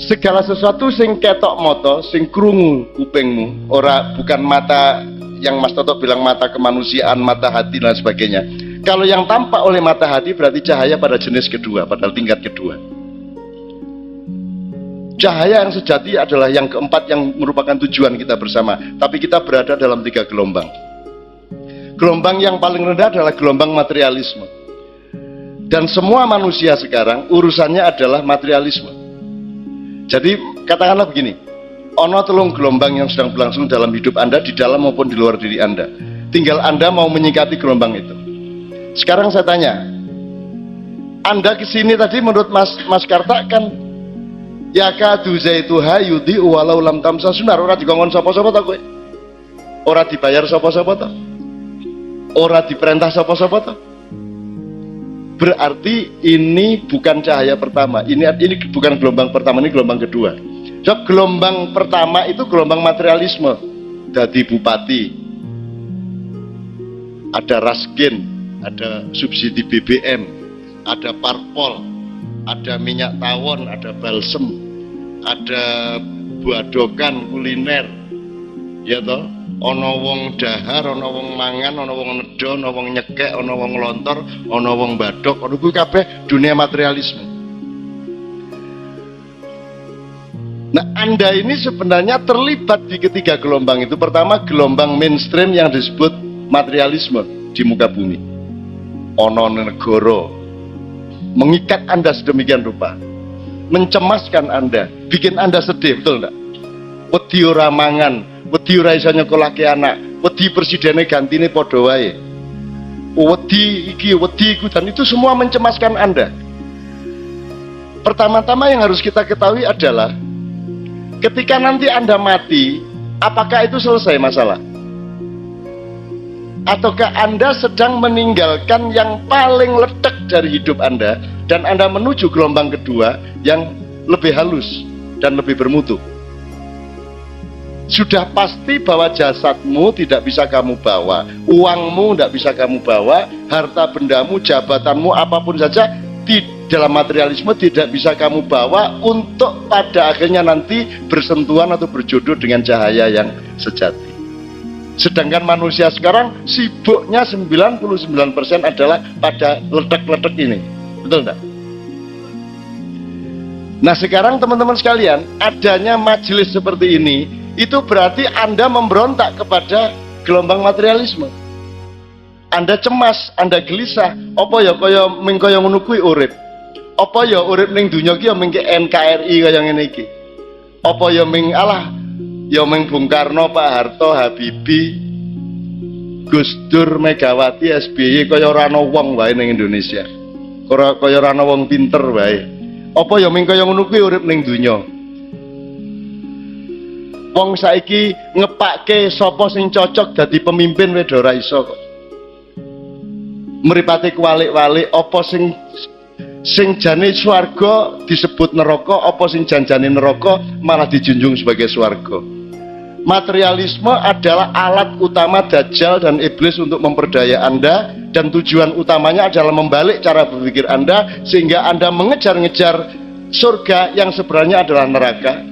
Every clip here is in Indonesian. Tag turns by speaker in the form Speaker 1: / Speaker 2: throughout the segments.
Speaker 1: segala sesuatu sing ketok moto, sing krungu kupingmu, bukan mata yang Mas Toto bilang mata kemanusiaan, mata hati dan sebagainya. Kalau yang tampak oleh mata hati berarti cahaya pada jenis kedua, pada tingkat kedua. Cahaya yang sejati adalah yang keempat yang merupakan tujuan kita bersama. Tapi kita berada dalam 3 gelombang. Gelombang yang paling rendah adalah gelombang materialisme. Dan semua manusia sekarang urusannya adalah materialisme. Jadi katakanlah begini, ono 3 gelombang yang sedang berlangsung dalam hidup Anda, di dalam maupun di luar diri Anda. Tinggal Anda mau menyikapi gelombang itu. Sekarang saya tanya, Anda kesini tadi menurut Mas Karta kan ya kadu zaituha yudi walau lam tamsa sunar, ora dikongkon sapa-sapa ta kowe? Ora dibayar sapa-sapa ta? Ora diperintah sapa-sapa ta? Berarti ini bukan cahaya pertama. Ini bukan gelombang pertama, ini gelombang kedua. So, gelombang pertama itu gelombang materialisme. Dadi bupati, ada raskin, ada subsidi BBM, ada parpol, ada minyak tawon, ada balsem, ada buadokan kuliner, ya toh, ono wong dahar, ono wong mangan, ono wong nedo, ono wong nyekek, ono wong lontor, ono wong badok, ono kuwi kabeh dunia materialisme. Nah, Anda ini sebenarnya terlibat di ketiga gelombang itu. Pertama, gelombang mainstream yang disebut materialisme di muka bumi. Ono negara mengikat Anda sedemikian rupa, mencemaskan Anda, bikin Anda sedih, betul enggak? Wedi ora mangan, wedi ora iso nyekolahke anak, wedi presidene gantine padha wae. Wedi iki, wedi iku, dan itu semua mencemaskan Anda. Pertama-tama yang harus kita ketahui adalah ketika nanti Anda mati, apakah itu selesai masalah? Ataukah Anda sedang meninggalkan yang paling letek dari hidup Anda dan Anda menuju gelombang kedua yang lebih halus dan lebih bermutu? Sudah pasti bahwa jasadmu tidak bisa kamu bawa, uangmu tidak bisa kamu bawa, harta bendamu, jabatanmu, apapun saja di dalam materialisme tidak bisa kamu bawa untuk pada akhirnya nanti bersentuhan atau berjodoh dengan cahaya yang sejati. Sedangkan manusia sekarang sibuknya 99% adalah pada ledak-ledak ini. Betul enggak? Nah, sekarang teman-teman sekalian, adanya majelis seperti ini, itu berarti Anda memberontak kepada gelombang materialisme. Anda cemas, Anda gelisah. Apa ya kaya ming kaya ngono kuwi urip? Apa ya urip ning donya ki ya ming NKRI kaya ngene iki? Apa ya ming alah ya ming Bung Karno, Pak Harto, Habibie, Gus Dur, Megawati, SBY kaya ora ana wong wae ning Indonesia. Kaya ora ana wong pinter wae. Apa ya ming kaya ngono kuwi urip ning donya? Wong saiki ngepake sapa sing cocok dadi pemimpin wis ora iso kok. Mripate kuwalik-walik apa sing jane swarga disebut neraka, apa sing janjane neraka malah dijunjung sebagai swarga. Materialisme adalah alat utama Dajjal dan iblis untuk memperdaya Anda, dan tujuan utamanya adalah membalik cara berpikir Anda sehingga Anda mengejar-ngejar surga yang sebenarnya adalah neraka,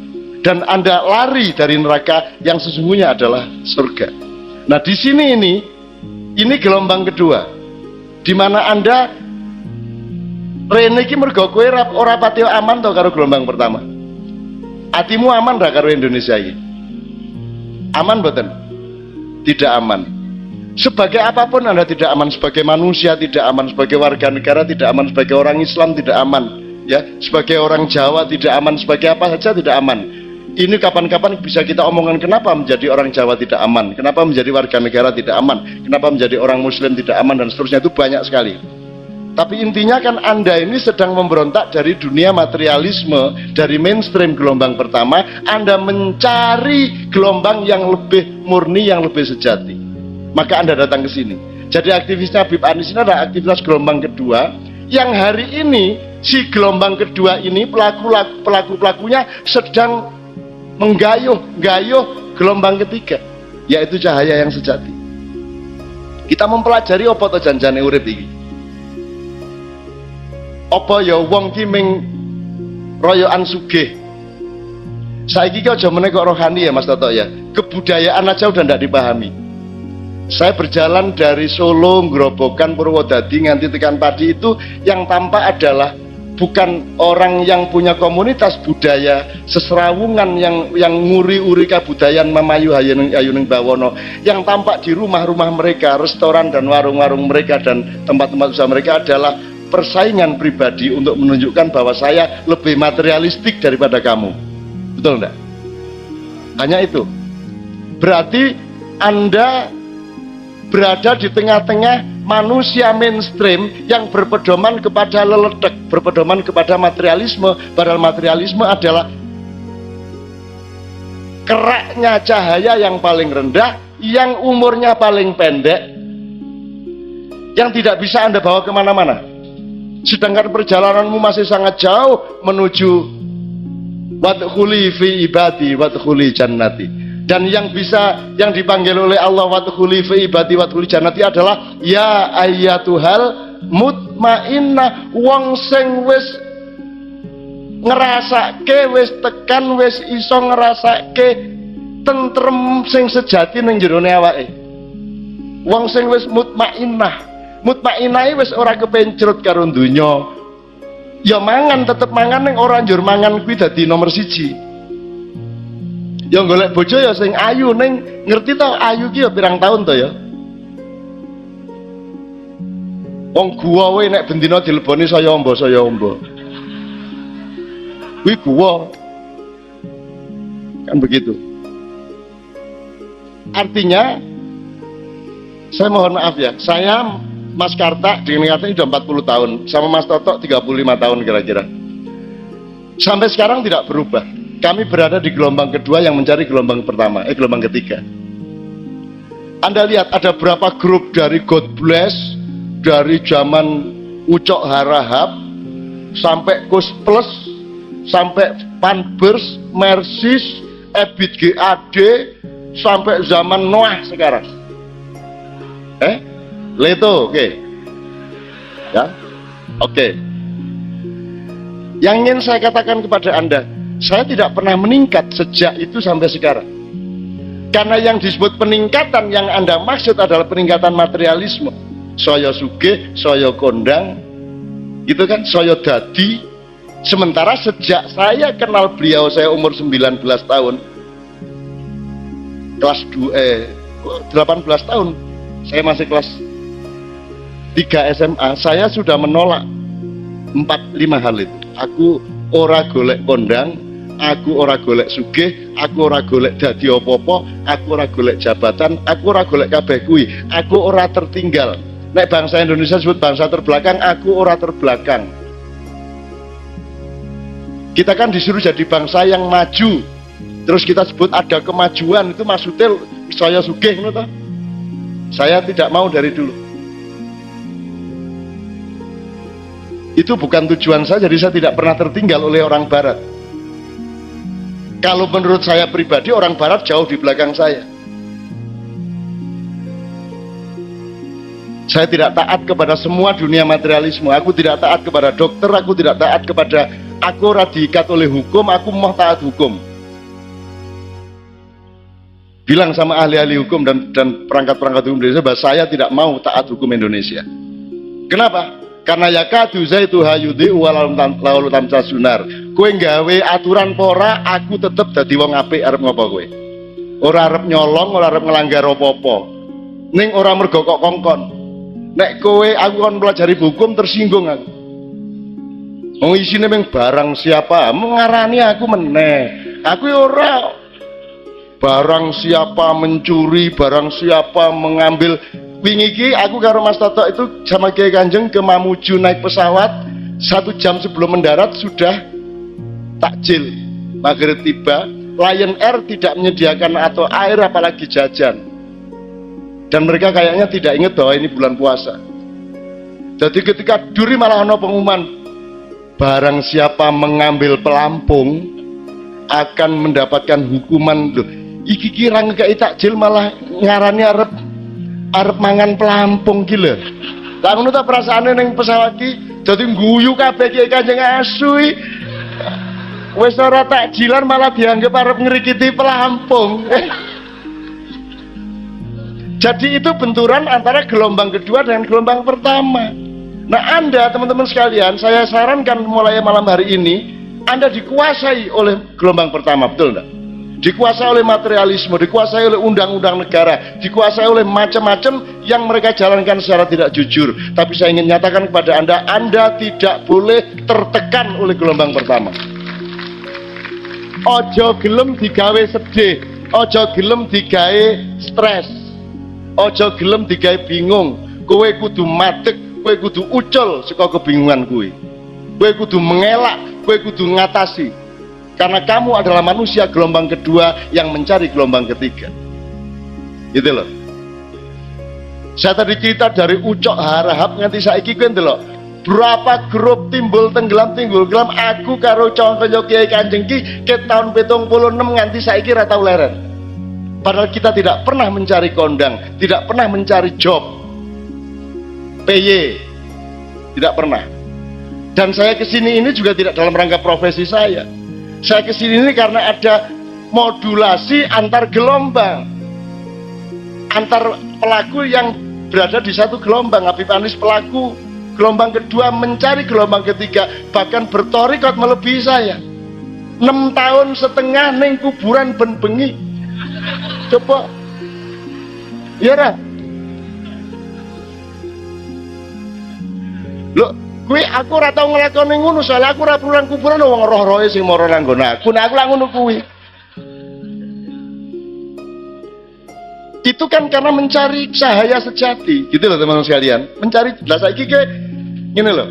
Speaker 1: dan Anda lari dari neraka yang sesungguhnya adalah surga. Nah, di sini ini gelombang kedua, di mana Anda rene iki mergo kowe ora pati aman to karo gelombang pertama. Atimu aman ra karo Indonesia iki? Aman mboten? Tidak aman. Sebagai apapun Anda tidak aman, sebagai manusia tidak aman, sebagai warga negara tidak aman, sebagai orang Islam tidak aman, ya, sebagai orang Jawa tidak aman, sebagai apa saja tidak aman. Ini kapan-kapan bisa kita omongkan kenapa menjadi orang Jawa tidak aman, kenapa menjadi warga negara tidak aman, kenapa menjadi orang Muslim tidak aman, dan seterusnya. Itu banyak sekali. Tapi intinya kan Anda ini sedang memberontak dari dunia materialisme, dari mainstream gelombang pertama. Anda mencari gelombang yang lebih murni, yang lebih sejati. Maka Anda datang ke sini. Jadi aktivisnya Habib Anies ini adalah aktivitas gelombang kedua, yang hari ini si gelombang kedua ini pelaku-pelakunya sedang menggayuh gelombang ketiga, yaitu cahaya yang sejati. Kita mempelajari apa to janjane urip iki? Apa ya wong ki ming royokan sugih, Saiki ki aja meneh kok rohani ya Mas Toto ya. Kebudayaan aja udah ndak dipahami. Saya berjalan dari Solo, Grobogan, Purwodadi nganti tekan Padi itu yang tampak adalah bukan orang yang punya komunitas budaya seserawungan yang nguri-uri kabudayaan memayu ayuning bawono. Yang tampak di rumah-rumah mereka, restoran dan warung-warung mereka dan tempat-tempat usaha mereka adalah persaingan pribadi untuk menunjukkan bahwa saya lebih materialistik daripada kamu. Betul enggak? Hanya itu. Berarti Anda berada di tengah-tengah manusia mainstream yang berpedoman kepada leledek, berpedoman kepada materialisme, padahal materialisme adalah keraknya cahaya yang paling rendah, yang umurnya paling pendek, yang tidak bisa Anda bawa kemana-mana. Sedangkan perjalananmu masih sangat jauh menuju wadkhuli fi ibadi wadkhuli jannati. Dan yang dipanggil oleh Allah wadkhuli fi ibadi wadkhuli jannati adalah ya ayyatuhal mutmainnah, wong sing wis ngrasake, wis tekan, wis iso ngrasake tentrem sing sejati ning jerone awake. Wong sing wis mutmainnah. Mutmainnah wis ora kepencrut karo donya. Ya mangan tetep mangan ning ora njur mangan kuwi dadi nomor siji. Ya golek bojo ya sing ayu ning ngerti to ayu ki ya pirang tahun to ya. Wong guwa wae nek bendina dileboni saya ombo. Kuwi guwa. Kan begitu. Artinya saya mohon maaf ya, saya Mas Karta dengan kata ini sudah 40 tahun, sama Mas Toto 35 tahun kira-kira. Sampai sekarang tidak berubah. Kami berada di gelombang kedua yang mencari gelombang ketiga. Anda lihat ada berapa grup dari God Bless, dari zaman Ucok Harahap, sampai Kus Plus, sampai Panbers, Mersis, Ebit GAD, sampai zaman Noah sekarang. Leto, oke. Ya, oke. Yang ingin saya katakan kepada Anda, saya tidak pernah meningkat sejak itu sampai sekarang. Karena yang disebut peningkatan yang Anda maksud adalah peningkatan materialisme. Saya sugih, saya kondang, gitu kan, saya dadi. Sementara sejak saya kenal beliau, saya umur 19 tahun, kelas 18 tahun, saya masih kelas 3 SMA, saya sudah menolak 4-5 hal itu. Aku ora golek kondang, aku ora golek sugih, aku ora golek dadi apa-apa, aku ora golek jabatan, aku ora golek kabeh kuwi, aku ora tertinggal. Nek bangsa Indonesia disebut bangsa terbelakang, aku ora terbelakang. Kita kan disuruh jadi bangsa yang maju. Terus kita sebut ada kemajuan, itu maksudnya saya sugih ngono toh. Saya tidak mau dari dulu. Itu bukan tujuan saya, jadi saya tidak pernah tertinggal oleh orang barat. Kalau menurut saya pribadi, orang barat jauh di belakang saya. Saya tidak taat kepada semua dunia materialisme. Aku tidak taat kepada dokter, aku tidak taat kepada, aku diikat oleh hukum, aku mau taat hukum. Bilang sama ahli-ahli hukum dan perangkat-perangkat hukum Indonesia bahwa saya tidak mau taat hukum Indonesia. Kenapa? Karena yakadu zaitu hayudi walau tamsa sunar. Kowe nggawe aturan pora, aku tetep dadi wong apik arep ngopo kowe. Ora arep nyolong, ora arep nglanggar apa-apa. Ning ora mergo kok kongkon. Nek kowe aku kon pelajari hukum tersinggung aku. Wong isine mung barang siapa, mengarani aku meneh. Aku ora barang siapa mencuri, barang siapa mengambil. Wingi iki aku karo Mas Toto itu sama Kiai Kanjeng ke Mamuju naik pesawat, 1 jam sebelum mendarat sudah takjil maghrib tiba. Lion Air tidak menyediakan atau air apalagi jajan, dan mereka kayaknya tidak ingat bahwa ini bulan puasa. Jadi ketika duri malah ada pengumuman, barang siapa mengambil pelampung akan mendapatkan hukuman. Loh, iki kira ngekei takjil malah ngarani arep mangan pelampung gila. Lah ngono ta perasaane ning pesawat iki dadi guyu kabeh Kiai Kanjeng asu iki. Wis ora takjilan malah dianggap arep ngrikiti pelampung. Jadi itu benturan antara gelombang kedua dengan gelombang pertama. Nah Anda teman-teman sekalian, saya sarankan mulai malam hari ini Anda dikuasai oleh gelombang pertama, betul enggak? Dikuasai oleh materialisme, dikuasai oleh undang-undang negara, dikuasai oleh macam-macam yang mereka jalankan secara tidak jujur. Tapi saya ingin nyatakan kepada Anda tidak boleh tertekan oleh gelombang pertama. Ojo gelem digawe sedih, ojo gelem digawe stres, ojo gelem digawe bingung. Kowe kudu madeg, kowe kudu ucul saka kebingungan kowe. Kowe kudu mengelak, kowe kudu ngatasi. Karena kamu adalah manusia gelombang kedua yang mencari gelombang ketiga. Gitu loh. Saya tadi cerita dari Ucok Harahap nganti saiki kowe ndelok. Berapa grup timbul tenggelam aku karo contoh Kiai Kanjeng Ki ke tahun 76 nganti saiki ra tau leren. Padahal kita tidak pernah mencari kondang, tidak pernah mencari job. PY. Tidak pernah. Dan saya kesini ini juga tidak dalam rangka profesi saya. Saya kesini ini karena ada modulasi antar gelombang, antar pelaku yang berada di satu gelombang. Habib Anis pelaku gelombang kedua mencari gelombang ketiga, bahkan bertorikot melebihi saya. 6 tahun setengah neng kuburan ben bengi. Coba, ya Ra. Loh, kuwi aku ora tau nglakoni ngono, soalnya aku ora pulang kuburan wong roh-rohe sing mara nang nggon aku. Nah, aku lak ngono kuwi. Itu kan karena mencari cahaya sejati, gitu loh teman-teman sekalian. Mencari, lah saiki ke ngene loh.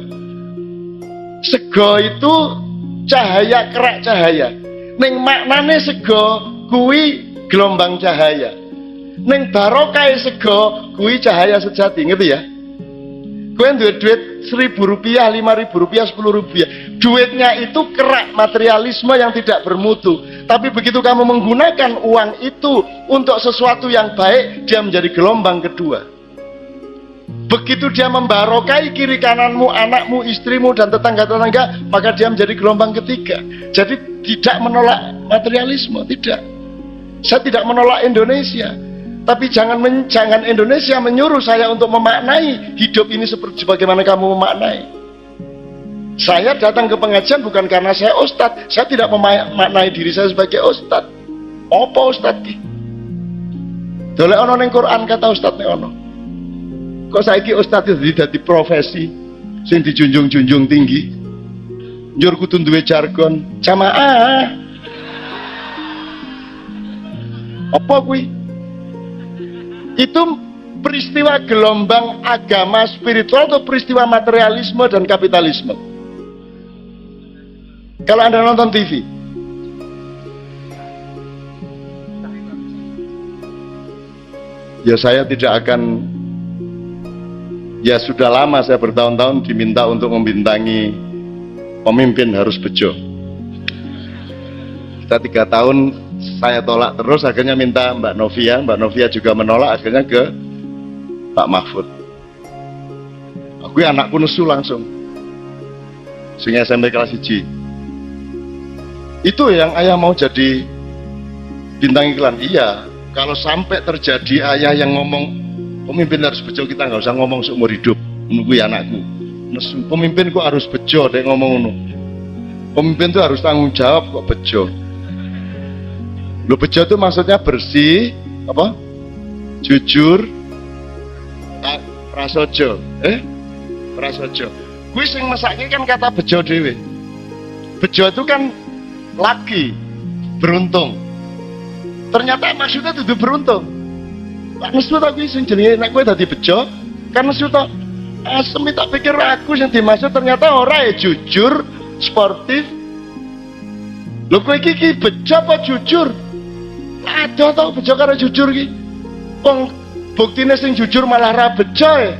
Speaker 1: Sego itu cahaya, kerak cahaya. Ning maknane sego kuwi gelombang cahaya. Ning barokah sego kuwi cahaya sejati, ngerti ya? Kowe duwe duit 1.000 rupiah, 5.000 rupiah, 10 rupiah. Duitnya itu kerak materialisme yang tidak bermutu. Tapi begitu kamu menggunakan uang itu untuk sesuatu yang baik, dia menjadi gelombang kedua. Begitu dia membarokai kiri kananmu, anakmu, istrimu, dan tetangga-tetangga, maka dia menjadi gelombang ketiga. Jadi tidak menolak materialisme, tidak. Saya tidak menolak Indonesia. Tapi jangan Indonesia menyuruh saya untuk memaknai hidup ini seperti bagaimana kamu memaknai. Saya datang ke pengajian bukan karena saya ustadz. Saya tidak memaknai diri saya sebagai ustadz. Apa ustadz ki? Dolek ono ning Quran kata ustadz nek ono. Kok saiki ustadz itu dadi profesi sing dijunjung-junjung tinggi. Njur kudu duwe jargon jamaah. Apa kuwi? Itu peristiwa gelombang agama spiritual atau peristiwa materialisme dan kapitalisme. Kalau Anda nonton TV, ya saya tidak akan, ya sudah lama saya bertahun-tahun diminta untuk membintangi pemimpin harus bejo. Kita 3 tahun saya tolak terus, akhirnya minta Mbak Novia juga menolak, akhirnya ke Pak Mahfud. Aku anakku nesu langsung sehingga SMP kelas 1. Itu yang ayah mau jadi bintang iklan. Iya, kalau sampai terjadi ayah yang ngomong pemimpin harus bejo, kita nggak usah ngomong seumur hidup. Menunggu anakku nesu, pemimpin kok harus bejo, dek ngomong ngono. Pemimpin itu harus tanggung jawab kok bejo. Lo bejo itu maksudnya bersih, apa? Jujur, prasojo, prasojo. Kuwi sing mesake kan kata bejo dhewe. Bejo itu kan laki, beruntung. Ternyata maksudnya itu beruntung. Lah nesu ta kuwi sing jenenge nek kowe dadi bejo, kan nesu ta. Asem tak pikir aku yang dimaksud ternyata ora ya, jujur, sportif. Lho kowe iki bejo apa jujur? Ada tau bejo karo jujur ki. Wong buktine sing jujur malah ra bejo e.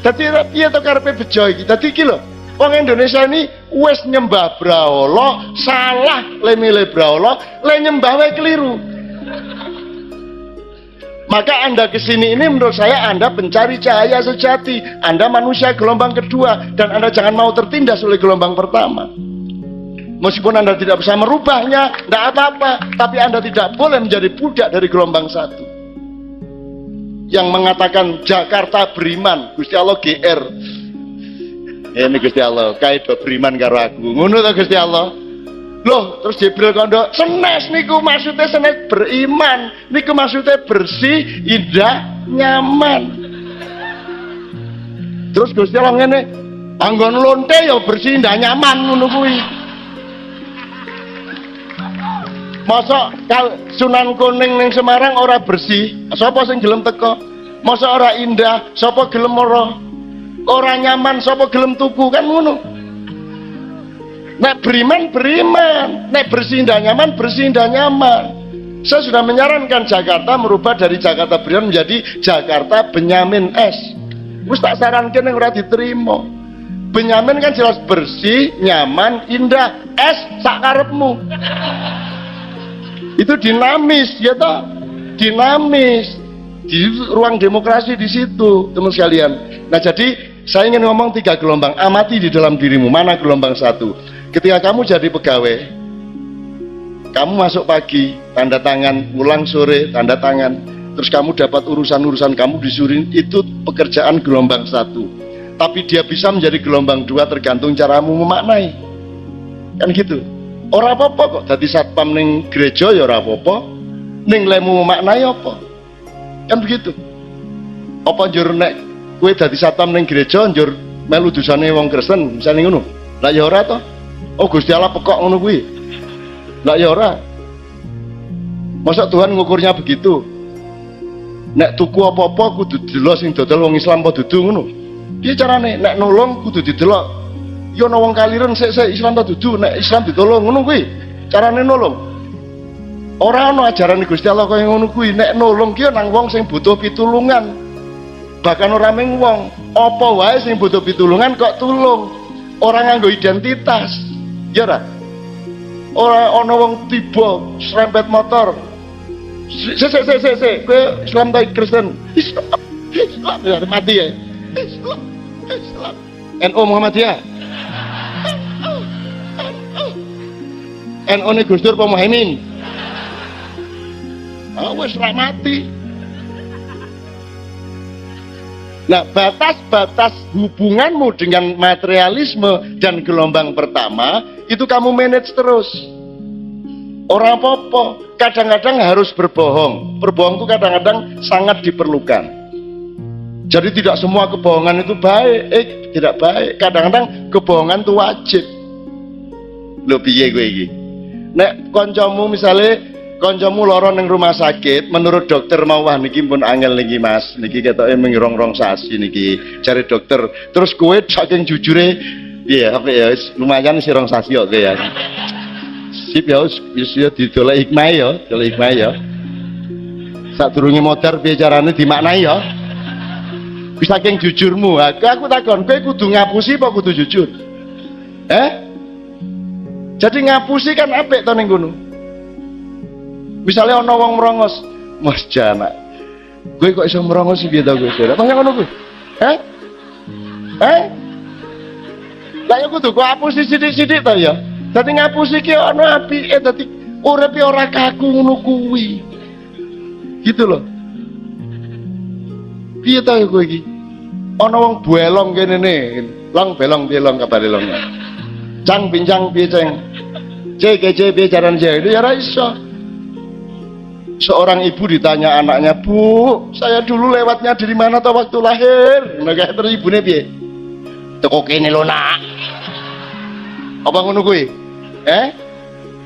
Speaker 1: Dadi piye to karepe bejo iki? Dadi iki lho, wong Indonesia ini wis nyembah brahala, salah le milih brahala, le nyembah wae keliru. Maka Anda kesini ini menurut saya Anda pencari cahaya sejati. Anda manusia gelombang kedua dan Anda jangan mau tertindas oleh gelombang pertama. Meskipun Anda tidak bisa merubahnya, tidak apa-apa, tapi Anda tidak boleh menjadi budak dari gelombang satu yang mengatakan Jakarta beriman, Gusti Allah GR. Ini Gusti Allah, kaido beriman karo aku. Ngono to Gusti Allah. Loh, terus Jibril kondo, senes niku maksudnya senes beriman, niku maksudnya bersih, indah, nyaman. Terus Gusti Allah ngene, anggon lonte ya bersih, indah, nyaman ngono kuwi. Masa Sunan Kuning ning Semarang ora bersih, sapa sing gelem teko? Masa ora indah, sapa gelem ora nyaman, sapa gelem tuku, kan ngono. Nek beriman, beriman. Nek bersih indah nyaman, bersih indah nyaman. Saya sudah menyarankan Jakarta merubah dari Jakarta Beriman menjadi Jakarta Benyamin S. Wis tak sarankan yang ora diterima. Benyamin kan jelas bersih, nyaman, indah. S sak karepmu. Itu dinamis, ya toh? Dinamis. Di ruang demokrasi di situ, teman sekalian. Nah, jadi saya ingin ngomong 3 gelombang. Amati di dalam dirimu, mana gelombang 1. Ketika kamu jadi pegawai, kamu masuk pagi, tanda tangan, pulang sore, tanda tangan, terus kamu dapat urusan-urusan kamu disuruh, itu pekerjaan gelombang 1. Tapi dia bisa menjadi gelombang 2 tergantung caramu memaknai. Kan gitu. Ora apa-apa kok dadi satpam ning gereja ya ora apa-apa. Ning lemu memaknai apa? Kan begitu. Apa njur nek kowe dadi satpam ning gereja njur melu dosane wong Kristen, misale ngono. Lah ya ora to. Oh Gusti Allah pekok ngono kuwi. Lah ya ora. Masa Tuhan ngukurnya begitu? Nek tuku apa-apa kudu didelok sing dodol wong Islam apa dudu ngono. Piye carane? Nek nolong kudu didelok yo ana wong kaliren sik Islam ta dudu, nek Islam ditolong ngono kuwi. Carane nolong. Ora ana ajaran Gusti Allah kaya ngono kuwi. Nek nolong ki nang wong sing butuh pitulungan. Bahkan ora mung wong, apa wae sing butuh pitulungan kok tulung. Ora nganggo identitas. Ya ora? Ora ana wong tiba serempet motor. Sik, kowe Islam ta Kristen? Islam ya mati ya. Islam. NU Muhammadiyah. NU ini Gus Dur apa Muhaimin? Wes ra mati. Nah, batas-batas hubunganmu dengan materialisme dan gelombang pertama itu kamu manage terus. Orang apa-apa, kadang-kadang harus berbohong. Berbohong itu kadang-kadang sangat diperlukan. Jadi tidak semua kebohongan itu baik, tidak baik. Kadang-kadang kebohongan itu wajib. Lho piye kowe iki? Nek kancamu misale kancamu lara ning rumah sakit, menurut dokter mau wah niki pun angel niki Mas, niki ketoke mengrong-rong sasi niki cari dokter. Terus kowe saking jujure, iya apa ya lumayan sih rong sasi kok ya. Sip ya wis ya didolek hikmah ya, dolek hikmah ya. Sadurunge modar piye carane dimaknai ya. Wis saking jujurmu, aku takon kowe kudu ngapusi apa kudu jujur? Jadi ngapusi kan apik to ning kono. Misale ana wong merongos, Mas Jana. Kowe kok iso merongos piye to kowe? Apa ngono kuwi? Lah ya kudu kok hapusi sithik-sithik to ya. Dadi ngapusi ki ana apike, dadi uripe ora kaku ngono kuwi. Gitu loh. Piye to kowe iki? Ana wong buelong kene ne. Long belong belong kabare long. Cang bincang piye ceng? Cek piye carane cek? Ya ora iso. Seorang ibu ditanya anaknya, "Bu, saya dulu lewatnya dari mana toh waktu lahir?" Nah, kayak terus ibune piye? Teko kene lho, Nak. Apa ngono kuwi?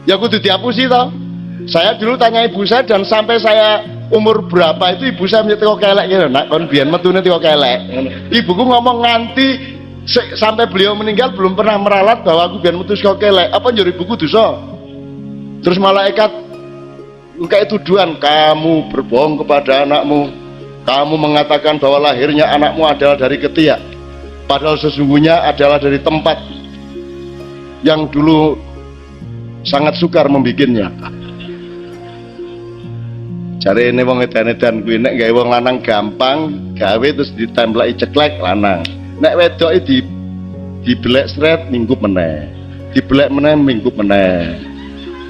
Speaker 1: Ya kudu dihapusi toh. Saya dulu tanya ibu saya dan sampai saya umur berapa itu ibu saya teko kelek ngene, Nak, kon biyen metune teko kelek. Ibuku ngomong nganti sampai beliau meninggal belum pernah meralat bahwa aku biar metu saka kelek. Apa njur ibuku dosa? Terus malaikat kayak tuduhan, kamu berbohong kepada anakmu, kamu mengatakan bahwa lahirnya anakmu adalah dari ketiak, padahal sesungguhnya adalah dari tempat yang dulu sangat sukar membikinnya. Cari ini wong edan-edan kuwi nek gawe wong lanang gampang, gawe terus ditemplaki ceklek lanang. Nek wedok di belek sret minggu meneh. dibelek meneh minggup meneh.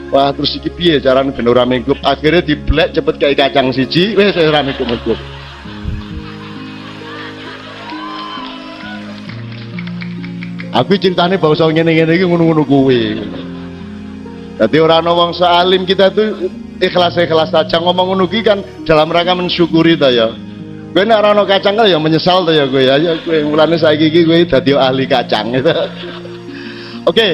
Speaker 1: Wah terus iki piye carane ben ora minggup? Akhirnya dibelek cepet kayak kacang siji wis ora minggup-minggup. Aku cintane bangsa ngene-ngene iki ngono-ngono kuwi. Dadi ora ana wong alim, kita tuh ikhlas-ikhlas saja ngomong ngono ki kan dalam rangka mensyukuri ta ya. Kowe nek ora ana kacang kan ya menyesal ta ya kowe. Ya kowe mulane saiki iki kowe dadi ahli kacang. Oke,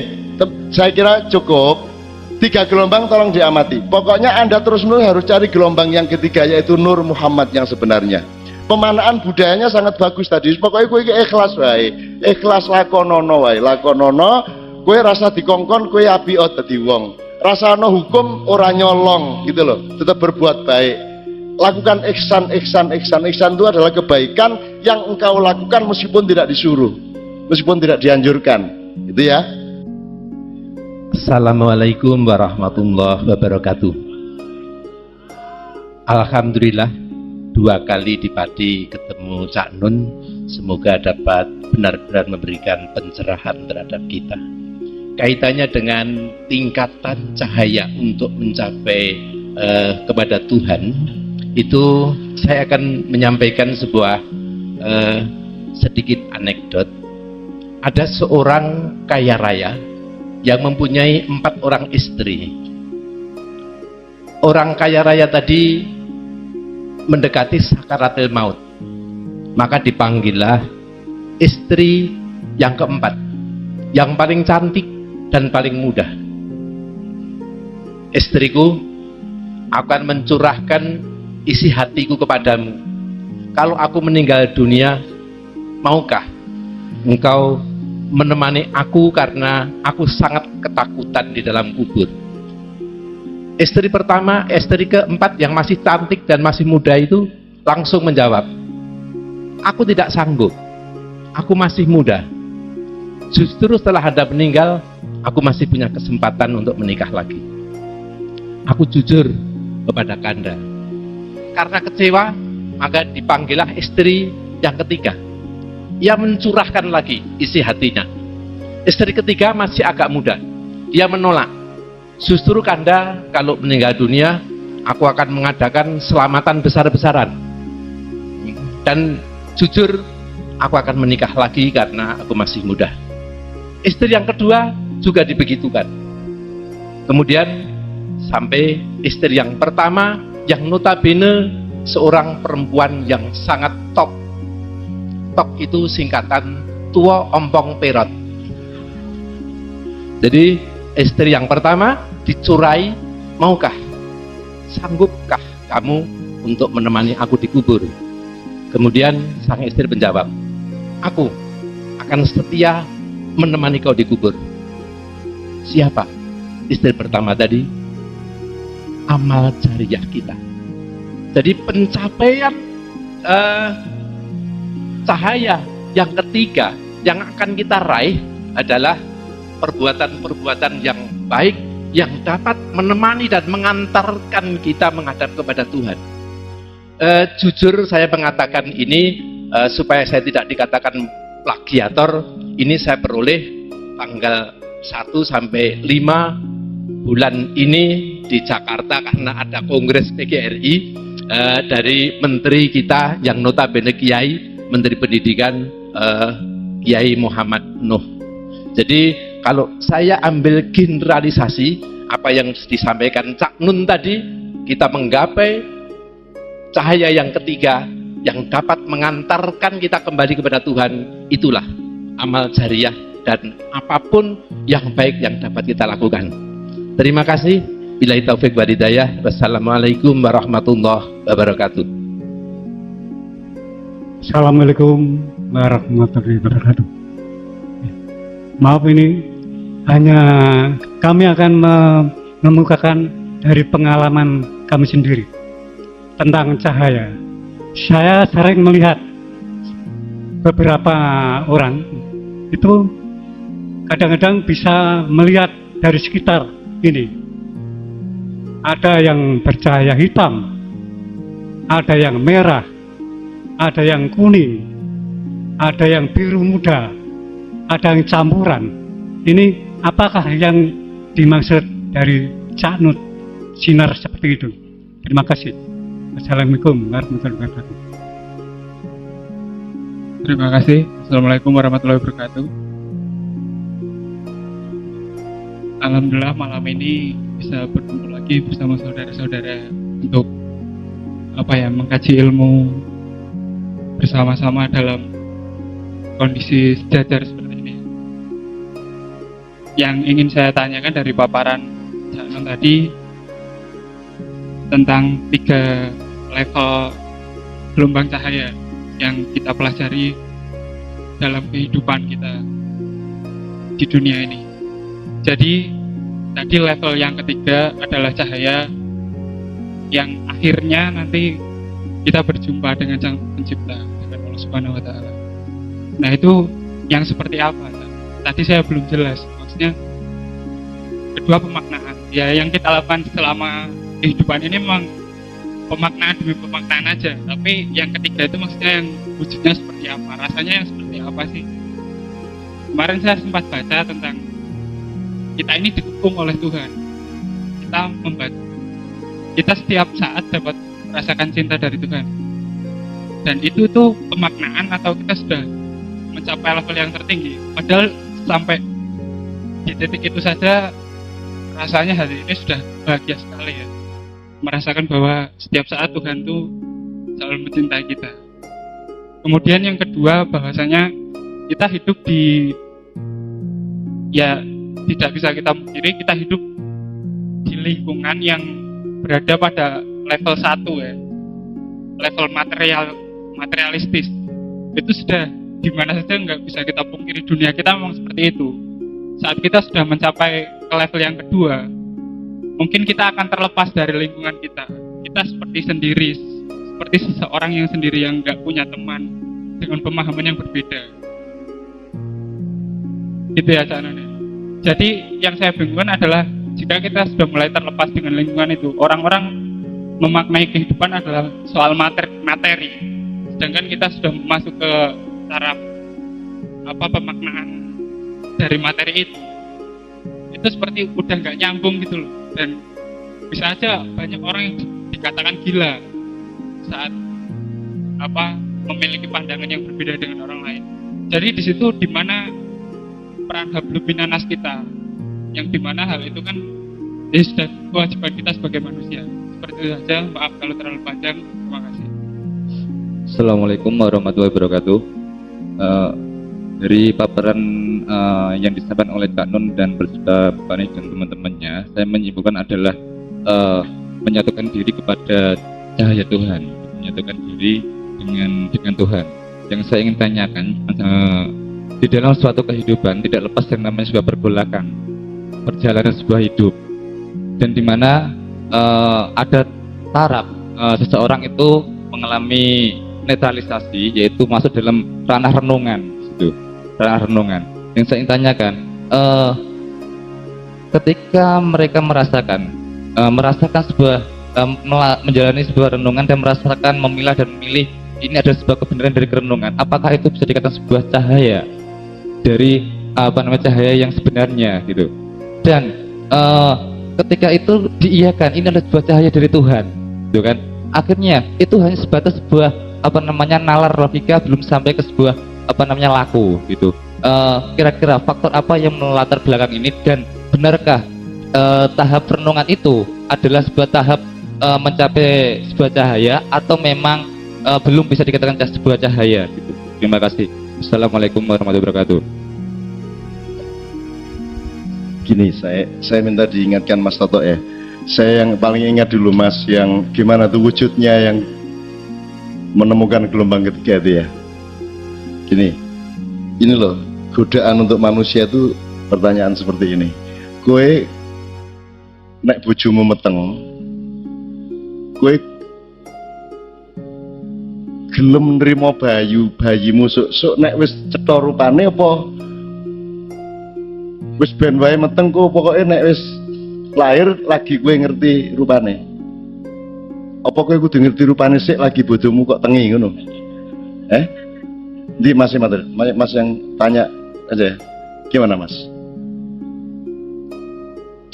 Speaker 1: saya kira cukup. 3 gelombang tolong diamati. Pokoknya Anda terus-menerus harus cari gelombang yang ketiga, yaitu Nur Muhammad yang sebenarnya. Pemanaan budayanya sangat bagus tadi. Pokoknya kowe iki ikhlas wae. Ikhlas lakonono wae. Lakonono kowe rasa dikongkon kowe apik dadi wong. Rasane hukum ora nyolong gitu loh. Tetap berbuat baik. Lakukan ihsan. Ihsan itu adalah kebaikan yang engkau lakukan meskipun tidak disuruh, meskipun tidak dianjurkan. Itu ya.
Speaker 2: Assalamualaikum warahmatullahi wabarakatuh. Alhamdulillah 2 kali di Pati ketemu Cak Nun. Semoga dapat benar-benar memberikan pencerahan terhadap kita. Kaitannya dengan tingkatan cahaya untuk mencapai kepada Tuhan, itu saya akan menyampaikan sebuah sedikit anekdot. Ada seorang kaya raya yang mempunyai 4 orang istri. Orang kaya raya tadi mendekati sakaratul maut, maka dipanggillah istri yang keempat, yang paling cantik dan paling muda. Istriku, akan mencurahkan isi hatiku kepadamu. Kalau aku meninggal dunia, maukah engkau menemani aku karena aku sangat ketakutan di dalam kubur? Istri pertama, istri keempat yang masih cantik dan masih muda itu langsung menjawab, aku tidak sanggup, aku masih muda. Justru setelah Anda meninggal, aku masih punya kesempatan untuk menikah lagi. Aku jujur kepada Kanda. Karena kecewa, maka dipanggillah istri yang ketiga. Ia mencurahkan lagi isi hatinya. Istri ketiga masih agak muda. Dia menolak. Justru Kanda, kalau meninggal dunia, aku akan mengadakan selamatan besar-besaran. Dan jujur, aku akan menikah lagi karena aku masih muda. Istri yang kedua juga dibegitukan. Kemudian sampai istri yang pertama, yang notabene seorang perempuan yang sangat top. Top itu singkatan tua ompong perot. Jadi istri yang pertama dicurai, maukah, sanggupkah kamu untuk menemani aku di kubur? Kemudian sang istri menjawab, aku akan setia menemani kau di kubur. Siapa istri pertama tadi? Amal jariah kita. Jadi pencapaian cahaya yang ketiga yang akan kita raih adalah perbuatan-perbuatan yang baik yang dapat menemani dan mengantarkan kita menghadap kepada Tuhan. Jujur saya mengatakan ini supaya saya tidak dikatakan plagiator. Ini saya peroleh tanggal 1 sampai 5 bulan ini di Jakarta karena ada Kongres PGRI dari menteri kita yang notabene Kiai, Menteri Pendidikan Kiai Muhammad Nuh. Jadi kalau saya ambil generalisasi apa yang disampaikan Cak Nun tadi, kita menggapai cahaya yang ketiga yang dapat mengantarkan kita kembali kepada Tuhan, itulah amal jariah dan apapun yang baik yang dapat kita lakukan. Terima kasih. Billahi taufik wal hidayah. Wassalamualaikum warahmatullahi wabarakatuh.
Speaker 3: Assalamualaikum warahmatullahi wabarakatuh. Maaf, ini hanya kami akan mengemukakan dari pengalaman kami sendiri tentang cahaya. Saya sering melihat beberapa orang itu kadang-kadang bisa melihat dari sekitar ini. Ada yang bercahaya hitam, ada yang merah, ada yang kuning, ada yang biru muda, ada yang campuran. Ini apakah yang dimaksud dari Cak Nut sinar seperti itu? Terima kasih. Assalamualaikum warahmatullahi wabarakatuh.
Speaker 4: Terima kasih. Assalamualaikum warahmatullahi wabarakatuh. Alhamdulillah malam ini bisa berkumpul lagi bersama saudara-saudara untuk mengkaji ilmu bersama-sama dalam kondisi sejajar seperti ini. Yang ingin saya tanyakan dari paparan Cak Nun tadi tentang 3 level gelombang cahaya yang kita pelajari dalam kehidupan kita di dunia ini. Jadi tadi level yang ketiga adalah cahaya yang akhirnya nanti kita berjumpa dengan Sang Pencipta, dengan Allah Subhanahu wa taala. Nah, itu yang seperti apa? Tadi saya belum jelas. Maksudnya kedua pemaknaan. Ya, yang kita lakukan selama kehidupan ini memang pemaknaan demi pemaknaan aja. Tapi yang ketiga itu maksudnya yang wujudnya seperti apa? Rasanya yang seperti apa sih? Kemarin saya sempat baca tentang kita ini dikepung oleh Tuhan. Kita membaca. Kita setiap saat dapat merasakan cinta dari Tuhan. Dan itu tuh pemaknaan atau kita sudah mencapai level yang tertinggi. Padahal sampai di titik itu saja rasanya hari ini sudah bahagia sekali ya. Merasakan bahwa setiap saat Tuhan tuh selalu mencintai kita. Kemudian yang kedua bahwasanya kita hidup di tidak bisa kita pungkiri, kita hidup di lingkungan yang berada pada level 1 ya. Level materialistis. Itu sudah di mana saja nggak bisa kita pungkiri, dunia kita memang seperti itu. Saat kita sudah mencapai ke level yang kedua, mungkin kita akan terlepas dari lingkungan kita. Kita seperti sendiri, seperti seseorang yang sendiri yang nggak punya teman dengan pemahaman yang berbeda. Gitu ya Cak Nun. Jadi yang saya bingungkan adalah jika kita sudah mulai terlepas dengan lingkungan itu, orang-orang memaknai kehidupan adalah soal materi. Sedangkan kita sudah masuk ke taraf pemaknaan dari materi itu seperti udah nggak nyambung gitu loh. Dan bisa aja banyak orang yang dikatakan gila saat memiliki pandangan yang berbeda dengan orang lain. Jadi di situ dimana peran hablumminanas kita, yang dimana hal itu kan sudah kewajiban kita sebagai manusia. Seperti itu saja, maaf kalau terlalu panjang. Terima kasih.
Speaker 5: Assalamualaikum warahmatullahi wabarakatuh. Dari paparan yang disampaikan oleh Cak Nun dan berserta Bani dan teman-temannya, saya menyimpulkan adalah menyatukan diri kepada cahaya Tuhan, menyatukan diri dengan Tuhan. Yang saya ingin tanyakan, di dalam suatu kehidupan tidak lepas yang namanya sebuah pergolakan, perjalanan sebuah hidup, dan di mana ada taraf seseorang itu mengalami netralisasi, yaitu masuk dalam ranah renungan, gitu. Ranah renungan. Yang saya ingin tanyakan, ketika mereka merasakan sebuah menjalani sebuah renungan dan merasakan memilah dan memilih ini adalah sebuah kebenaran dari kerenungan, apakah itu bisa dikatakan sebuah cahaya dari cahaya yang sebenarnya gitu? Dan ketika itu diiyakan ini adalah sebuah cahaya dari Tuhan, gitu kan? Akhirnya itu hanya sebatas sebuah nalar logika, belum sampai ke sebuah laku gitu. Kira-kira faktor apa yang melatar belakang ini, dan benarkah tahap renungan itu adalah sebuah tahap mencapai sebuah cahaya atau memang belum bisa dikatakan sebuah cahaya gitu. Terima kasih. Assalamualaikum warahmatullahi wabarakatuh.
Speaker 1: Gini, saya minta diingatkan Mas Toto ya. Saya yang paling ingat dulu Mas, yang gimana tuh wujudnya yang menemukan gelombang ketiga itu ya. Gini, ini loh godaan untuk manusia itu pertanyaan seperti ini. Kowe nek bojomu meteng, kowe gelem nrimo bayimu sok nek wis cetha rupane apa wis ben wae meteng kok, pokoke nek wis lahir lagi kowe ngerti rupane. Apa kowe kudu ngerti rupane sik lagi bojomu kok tengi ngono? Ndi Mas Mas yang tanya aja. Gimana Mas?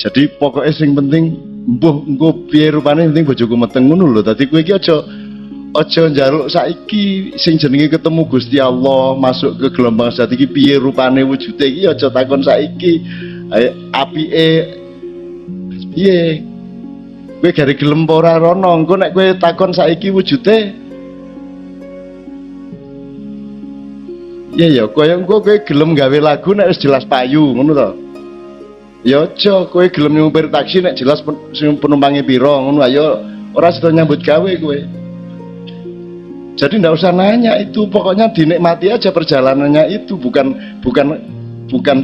Speaker 1: Jadi pokoknya sing penting mbuh engko piye rupane penting bojoku meteng ngono lho. Dadi kowe iki aja njaluk saiki sing jenenge ketemu Gusti Allah masuk ke gelombang sejati iki piye rupane wujude iki aja takon saiki. Apike piye? Kowe gare gelem ora rono, engko nek kowe takon saiki wujude ya kowe engko kowe gelem gawe lagu nek wis jelas payu ngono to. Ya aja kowe gelem nyupir taksi nek jelas penumpange pira ngono ayo ora sida nyambut gawe kowe. Jadi ndak usah nanya itu, pokoknya dinikmati aja perjalanannya itu, bukan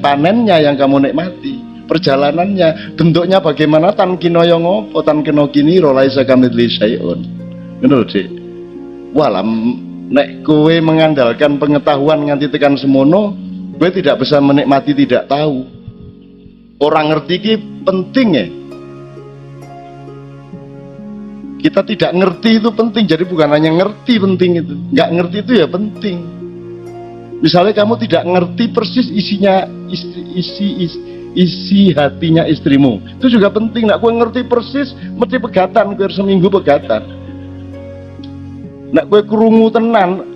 Speaker 1: panennya yang kamu nikmati, perjalanannya, bentuknya bagaimana tan kinoyo ngopo tan kino kini laisa kamitsli syai'un. Ngono lho, Dik. Walam nek kowe mengandalkan pengetahuan nganti tekan semono, kowe tidak bisa menikmati tidak tahu. Orang ngerti ki penting ya. Kita tidak ngerti itu penting, jadi bukan hanya ngerti penting itu, nggak ngerti itu ya penting. Misalnya kamu tidak ngerti persis isinya isi hatinya istrimu, itu juga penting. Nak kue ngerti persis, mesti pegatan, kue seminggu pegatan. Nak kue krungu tenan,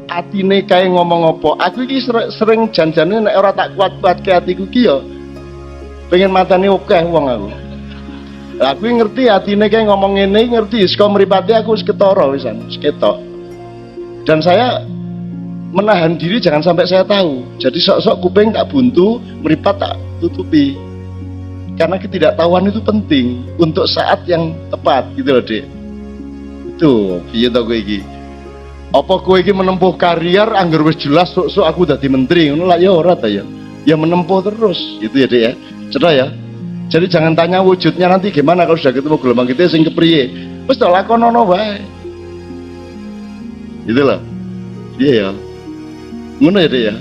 Speaker 1: atine kae ngomong apa. Aku iki sering janjane nek ora tak kuat-kuat ke atiku ki ya pengen matane akeh wong aku. Aku ngerti atine kae ngomong ngene ngerti, saka mripate aku wis ketara wisan, wis ketok. Dan saya menahan diri jangan sampai saya tahu. Jadi sok-sok kuping tak buntu, mripat tak tutupi. Karena ketidaktahuan itu penting untuk saat yang tepat gitu loh, Dek. Itu piye to kowe iki? Apa kowe iki menempuh karier anggar wis jelas sok-sok aku dadi menteri ngono lah ya ora ta ya. Ya menempuh terus gitu ya, Dek ya. Cedha ya. Jadi jangan tanya wujudnya nanti gimana kalau sudah ketemu gelombang kita sing kepriye. Wis tak lakonono wae. Gitu loh. Iya ya. Ngono ya, Dek ya.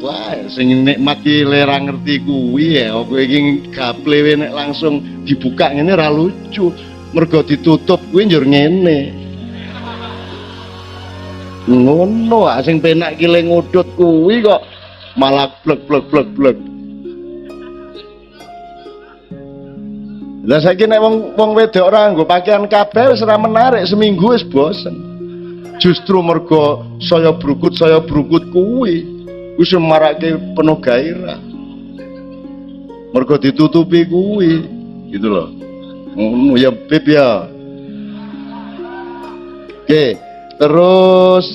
Speaker 1: Wah, sing nikmati lera ngerti kuwi ya. Kowe iki gaple nek langsung dibuka ngene ra lucu. Mergo ditutup kuwi njur ngene. Ngono sing penak ki le ngudut kuwi kok malah blek. Lah saiki nek wong wedok ora nggo pakaian kabeh wis ora menarik, seminggu wis bosen. Justru mergo saya brukut kuwi wis marake penuh gairah. Mergo ditutupi kuwi, gitu loh. Ngono ya Beb ya. Oke, terus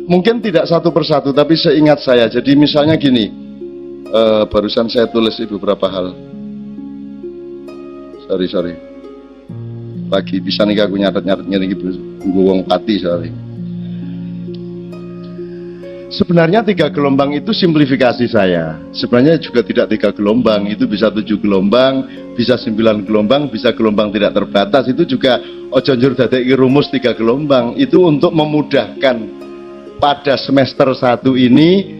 Speaker 1: mungkin tidak satu persatu tapi seingat saya. Jadi misalnya gini, barusan saya tulis beberapa hal. Sorry. Lagi bisa nih aku nyatet ngene iki wong pati sorry. Sebenarnya 3 gelombang itu simplifikasi saya. Sebenarnya juga tidak 3 gelombang, itu bisa 7 gelombang, bisa 9 gelombang, bisa gelombang tidak terbatas. Itu juga ojo njur dadeki rumus 3 gelombang. Itu untuk memudahkan pada semester 1 ini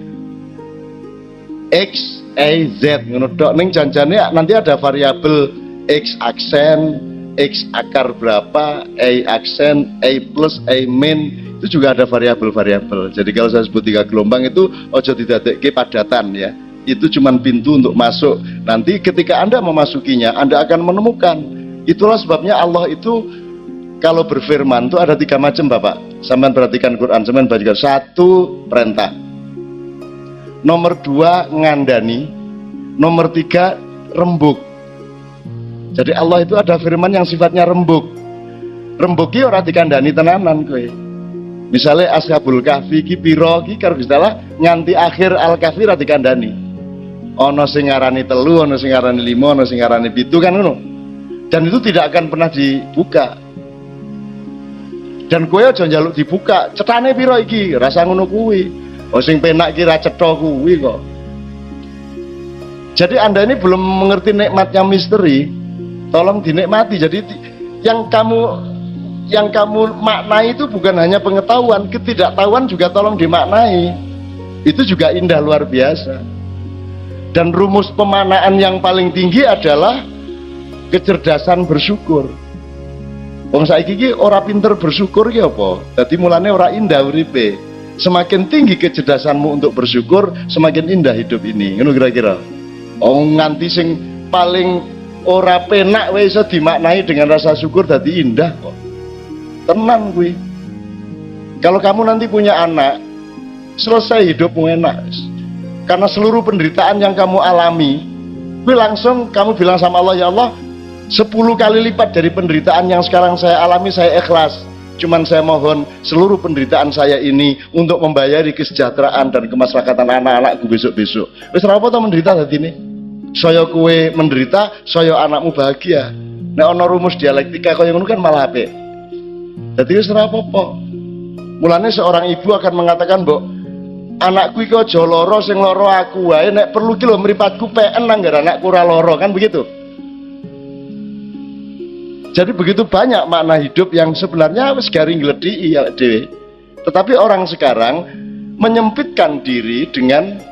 Speaker 1: X, Y, Z ngono tok. Ning janjane nanti ada variabel X aksen, X akar berapa, Y aksen, Y plus, Y min, itu juga ada variabel-variabel. Jadi kalau saya sebut 3 gelombang itu ojo didadekke padatan ya. Itu cuma pintu untuk masuk. Nanti ketika Anda memasukinya, Anda akan menemukan. Itulah sebabnya Allah itu kalau berfirman itu ada 3 macam, Bapak. Sampean perhatikan Quran, sampean baca. 1 perintah. Nomor 2 ngandani. Nomor 3 rembuk. Jadi Allah itu ada firman yang sifatnya rembuk. Rembuk ki ora dikandani tenanan kowe. Misale Ashabul Kahfi ki pira ki karo istilah nganti akhir Al-Kahfi ora dikandani. Ana sing ngarani 3, ana sing ngarani 5, ana sing ngarani 7 kan ngono. Dan itu tidak akan pernah dibuka. Dan kowe aja njaluk dibuka. Cethane pira iki? Rasa ngono kuwi. Oh sing penak ki ra cetha kuwi kok. Jadi Anda ini belum mengerti nikmatnya misteri. Tolong dinikmati. Jadi yang kamu maknai itu bukan hanya pengetahuan, ketidaktahuan juga tolong dimaknai. Itu juga indah luar biasa. Dan rumus pemanaan yang paling tinggi adalah kecerdasan bersyukur. Wong saiki iki ora pinter bersyukur ki apa? Dadi mulane ora indah uripe. Semakin tinggi kecerdasanmu untuk bersyukur, semakin indah hidup ini. Ngono kira-kira. Oh nganti sing paling ora penak wae iso dimaknai dengan rasa syukur dadi indah kok. Tenan kuwi. Kalau kamu nanti punya anak, selesai hidupmu enak. Karena seluruh penderitaan yang kamu alami, kuwi langsung kamu bilang sama Allah, ya Allah, 10 kali lipat dari penderitaan yang sekarang saya alami, saya ikhlas. Cuman saya mohon seluruh penderitaan saya ini untuk membayari kesejahteraan dan kemaslahatan anak-anakku besok-besok. Wis ora apa to menderita dadi ini. Saya kue menderita, saya anakmu bahagia. Nek ana rumus dialektika kaya ngono kan malah apik. Dadi wis ora apa-apa. Mulane seorang ibu akan mengatakan, "Mbok, anakku iki aja lara sing lara aku wae, nek perlu ki lho mripatku peken nang nggar anakku ora lara," kan begitu. Jadi begitu banyak makna hidup yang sebenarnya wis garing gledhi ya dhewe. Tetapi orang sekarang menyempitkan diri dengan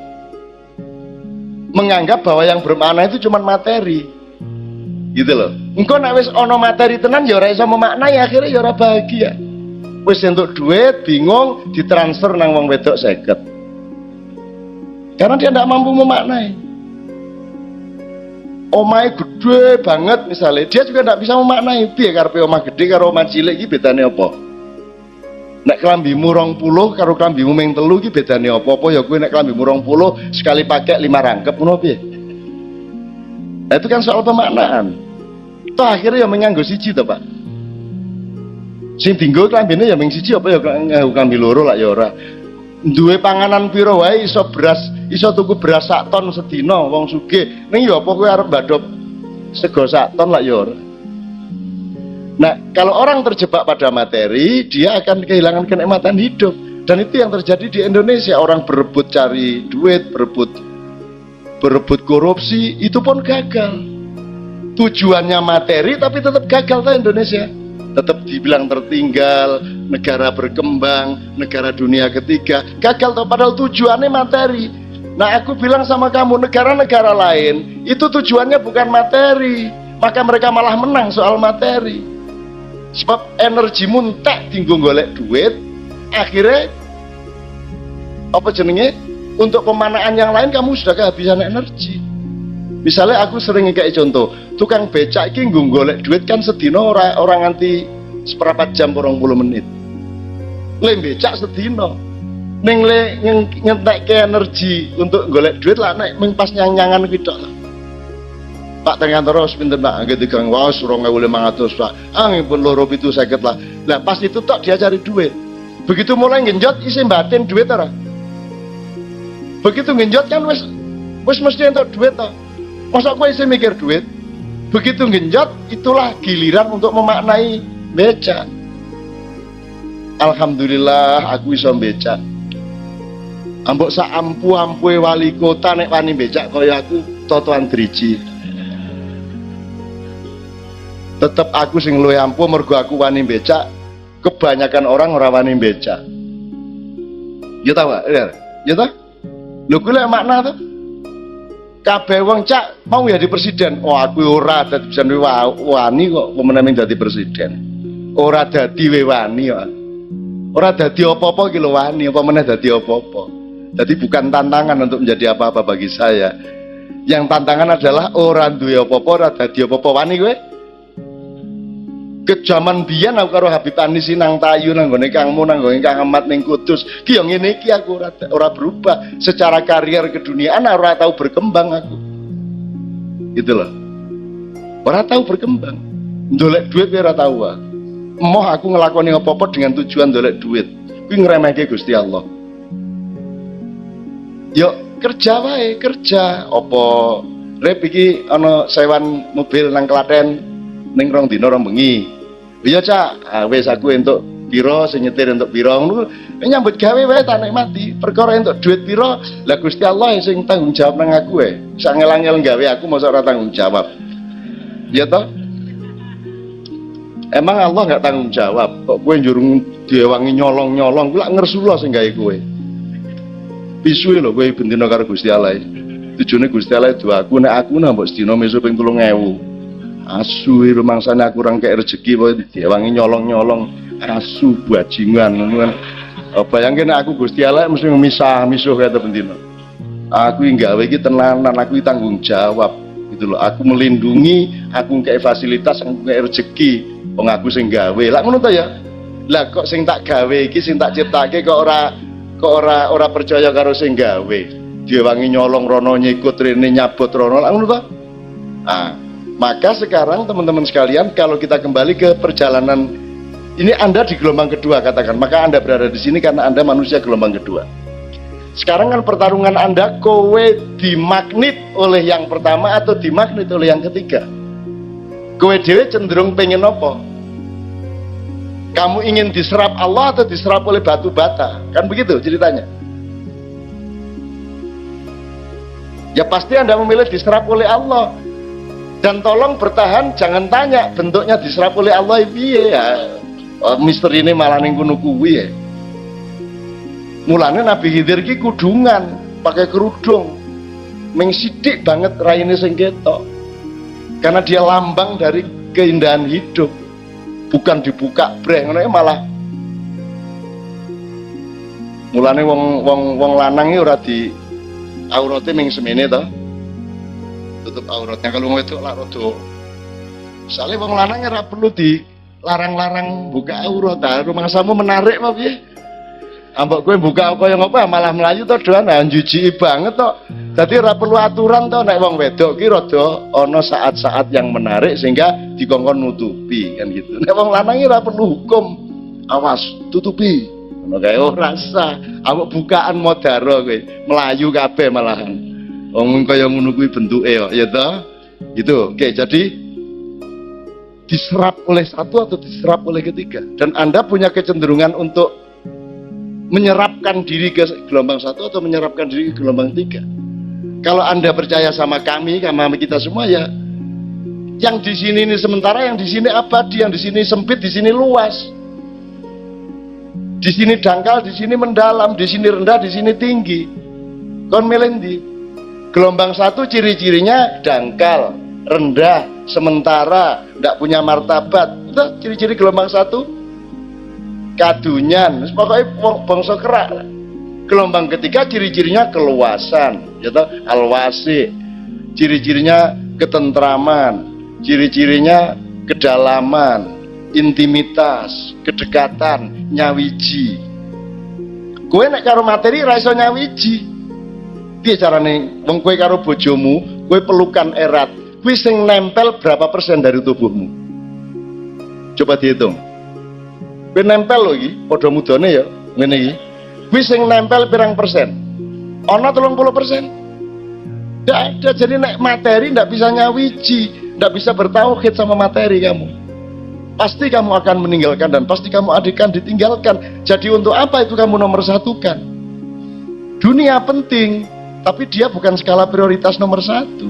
Speaker 1: menganggap bahwa yang bermakna itu cuma materi. Gitu loh. Engko nek wis ana materi tenan ya ora iso memaknai, akhirnya ya ora bahagia. Wis entuk duit, bingung, ditransfer nang wong wedok 50. Karena dia tidak mampu memaknai. Omahe gede banget misalnya, dia juga tidak bisa memaknai piye karepe omah gede karo omah cilik iki bedane apa. Nek klambimu 20 karo klambimu ming 3 iki bedane apa? Apa ya kowe nek klambimu 20 sekali pakai 5 rangkep ngono piye? Nah, itu kan soal pemaknaan. Toh akhirnya ya menganggo siji to, Pak. Sing dinggo klambine ya ming siji apa ya klambi loro lah ya ora. Duwe panganan pira wae iso beras, iso tuku beras sak ton sedina wong sugih. Ning ya apa kowe arep mbadhop sego sak ton lah ya ora. Nah, kalau orang terjebak pada materi, dia akan kehilangan kenikmatan hidup. Dan itu yang terjadi di Indonesia. Orang berebut cari duit, berebut korupsi, itu pun gagal. Tujuannya materi tapi tetap gagal tuh Indonesia. Tetap dibilang tertinggal, negara berkembang, negara dunia ketiga, gagal toh padahal tujuannya materi. Nah, aku bilang sama kamu, negara-negara lain itu tujuannya bukan materi, maka mereka malah menang soal materi. Sebab energi muntak tinggung golek duit, akhirnya apa jenenge, untuk pemanaan yang lain kamu sudah kehabisan energi. Misalnya aku sering ngekei contoh, tukang becak iki nggo golek duit kan sedina orang nganti seperempat jam 20 menit. Le becak sedina. Ning le ngentekke energi untuk golek duit lah nek mung pas nyang-nyangan kuwi tok. Pak Tengantara wis pinten Pak, nggih Kang Waos 2500 Pak. Angipun 2,750 lah. Lah pas itu tok dia cari duit. Begitu mulai ngenjot isih batin duit ora. Begitu ngenjot kan wis mesti entuk duit toh. Masa kowe isih mikir duit? Begitu ngenjot, itulah giliran untuk memaknai becak. Alhamdulillah aku iso becak. Ambok sak ampu-ampue wali kota nek wani becak kaya aku totoan driji. Tetep aku sing luwih ampuh mergo aku wani becak. Kebanyakan orang ora wani becak. Ya ta, Pak? Ya ta? Lho kuwi lek makna to? Kabeh wong cak mau jadi presiden. Oh aku ora dadi presiden wani kok pemenang dadi presiden. Ora dadi wani kok. Ora dadi apa-apa iki lho wani, apa meneh dadi apa-apa. Jadi bukan tantangan untuk menjadi apa-apa bagi saya. Yang tantangan adalah orang duwe apa-apa ora dadi apa-apa wani kowe. Kejaman biyen aku karo Habib Anisi nang Tayu nang gone Kangmu nang gone Kang Ahmad ning Kudus. Ki yo ngene iki aku ora berubah. Secara karier keduniaan ora tahu berkembang aku. Gitu loh. Ora tahu berkembang. Ndolek duit ora tahu aku. Emoh aku ngelakoni apa-apa dengan tujuan ndolek duit. Kuwi ngremehke Gusti Allah. Yo kerja wae, kerja. Apa rep iki ana sewan mobil nang Klaten ning rong dina rong bengi. Iya Cak, wis aku entuk pira sing nyetir entuk pira ngono. Nyambut gawe wae tak nikmati. Perkara entuk duit pira, lah Gusti Allah sing tanggung jawab nang aku wae. Sak ngel-ngel gawe aku mosok ora tanggung jawab. Iya toh? Emang Allah enggak tanggung jawab. Kok kowe njurung diewangi nyolong-nyolong, kuwi lak ngersula sing gawe kowe. Pisuwe lho kowe bendina karo Gusti Allah. Tujuane Gusti Allah itu aku nek aku nambah sedina mesu ping 3000. Asu rumangsane aku kurang kek rezeki wae diewangi nyolong-nyolong asu bajingan ngono kan. Bayangke nek aku Gusti Allah mesti misah misuh kata bendino. Aku yang gawe iki tenanan, aku iki tanggung jawab gitu loh. Aku melindungi, aku ngekei fasilitas, aku ngekei rezeki. Wong aku sing gawe. Lah ngono ta ya? Lah kok sing tak gawe iki sing tak ciptake kok ora percaya karo sing gawe. Diwangi nyolong rono nyikut rene nyabot rono. Lah ngono ta? Maka sekarang teman-teman sekalian, kalau kita kembali ke perjalanan ini, Anda di gelombang kedua katakan, maka Anda berada di sini karena Anda manusia gelombang kedua. Sekarang kan pertarungan Anda, kowe dimagnet oleh yang pertama atau dimagnet oleh yang ketiga? Kowe dhewe cenderung pengen apa? Kamu ingin diserap Allah atau diserap oleh batu bata? Kan begitu ceritanya. Ya pasti Anda memilih diserap oleh Allah. Dan tolong bertahan, jangan tanya bentuknya diserap oleh Allah piye ya. Misteri ini malah ning kono kuwi ya. Mulane Nabi Khidir ki kudungan, pakai kerudung. Ming sithik banget raine sing ketok. Karena dia lambang dari keindahan hidup. Bukan dibuka breng ngono malah. Mulane wong lanang iki ora di aurate ming semene to. Tutup auratnya. Kalau mau itu lah rodo. Soalnya wong lanang ora perlu dilarang-larang buka aurat. Rumangsamu menarik mah piye? Ambek kowe buka kaya ngapa malah melayu to doan jujiki banget to. Dadi ora perlu aturan to nek wong wedok ki rada ana saat-saat yang menarik sehingga dikongkon nutupi kan gitu. Nek wong lanang ki ora perlu hukum. Awas, tutupi. Ngono kae ora usah. Ambek bukaan modaro kowe, melayu kabeh malahan. Wong kaya ngono kuwi bentuke kok ya toh. Gitu. Oke, jadi diserap oleh satu atau diserap oleh ketiga. Dan Anda punya kecenderungan untuk menyerapkan diri ke gelombang satu atau menyerapkan diri ke gelombang tiga. Kalau Anda percaya sama kami, sama kita semua ya, yang di sini ini sementara, yang di sini abadi, yang di sini sempit, di sini luas. Di sini dangkal, di sini mendalam, di sini rendah, di sini tinggi. Kon milih ndi? Gelombang satu ciri-cirinya dangkal, rendah, sementara, tidak punya martabat. Itu ciri-ciri gelombang satu. Kadunyan, pokoknya bangsa kerak. Gelombang ketiga ciri-cirinya keluasan, yaitu alwasi. Ciri-cirinya ketentraman, ciri-cirinya kedalaman, intimitas, kedekatan, nyawiji. Kowe nek karo materi ra iso nyawiji. Piye carane wong kowe karo bojomu, kowe pelukan erat, kuwi sing nempel berapa persen dari tubuhmu? Coba dihitung. Kowe nempel lho iki, padha mudane ya, ngene iki. Kuwi sing nempel pirang persen? Ana 30%. Ndak ada, jadi nek materi ndak bisa nyawiji, ndak bisa bertauhid sama materi kamu. Pasti kamu akan meninggalkan dan pasti kamu akan ditinggalkan. Jadi untuk apa itu kamu nomor satukan? Dunia penting, tapi dia bukan skala prioritas nomor satu.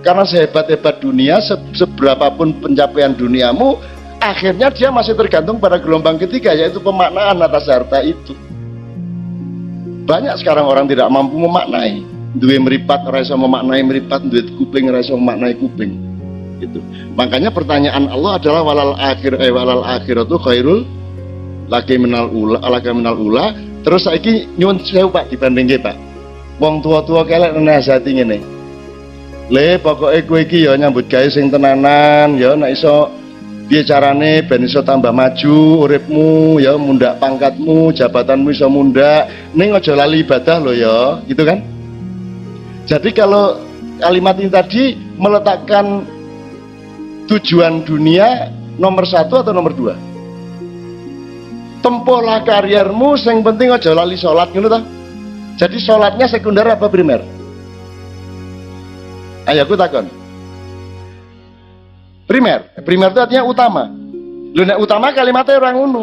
Speaker 1: Karena sehebat-hebat dunia, seberapapun pencapaian duniamu, akhirnya dia masih tergantung pada gelombang ketiga, yaitu pemaknaan atas harta itu. Banyak sekarang orang tidak mampu memaknai. Duwe meripat ora iso memaknai meripat, duwe kuping ora iso memaknai kuping. Gitu. Makanya pertanyaan Allah adalah walal akhiratu khairul laki minal ula. Terus saiki nyuwun sewu Pak dibandingke Pak. Wong tua-tua kelek nasihati ngene. Le pokoke kowe iki ya nyambut gawe sing tenanan ya nek iso piye carane ben iso tambah maju uripmu ya, mundak pangkatmu, jabatanmu iso mundak, ning aja lali ibadah lo ya, gitu kan? Jadi kalau kalimat ini tadi meletakkan tujuan dunia nomor satu atau nomor dua? Tempuhlah kariermu, sing penting aja lali sholat, gitu toh? Jadi sholatnya sekunder apa primer? Ayo aku takon. Primer itu artinya utama. Lu nek utama kalimatnya orang ngono.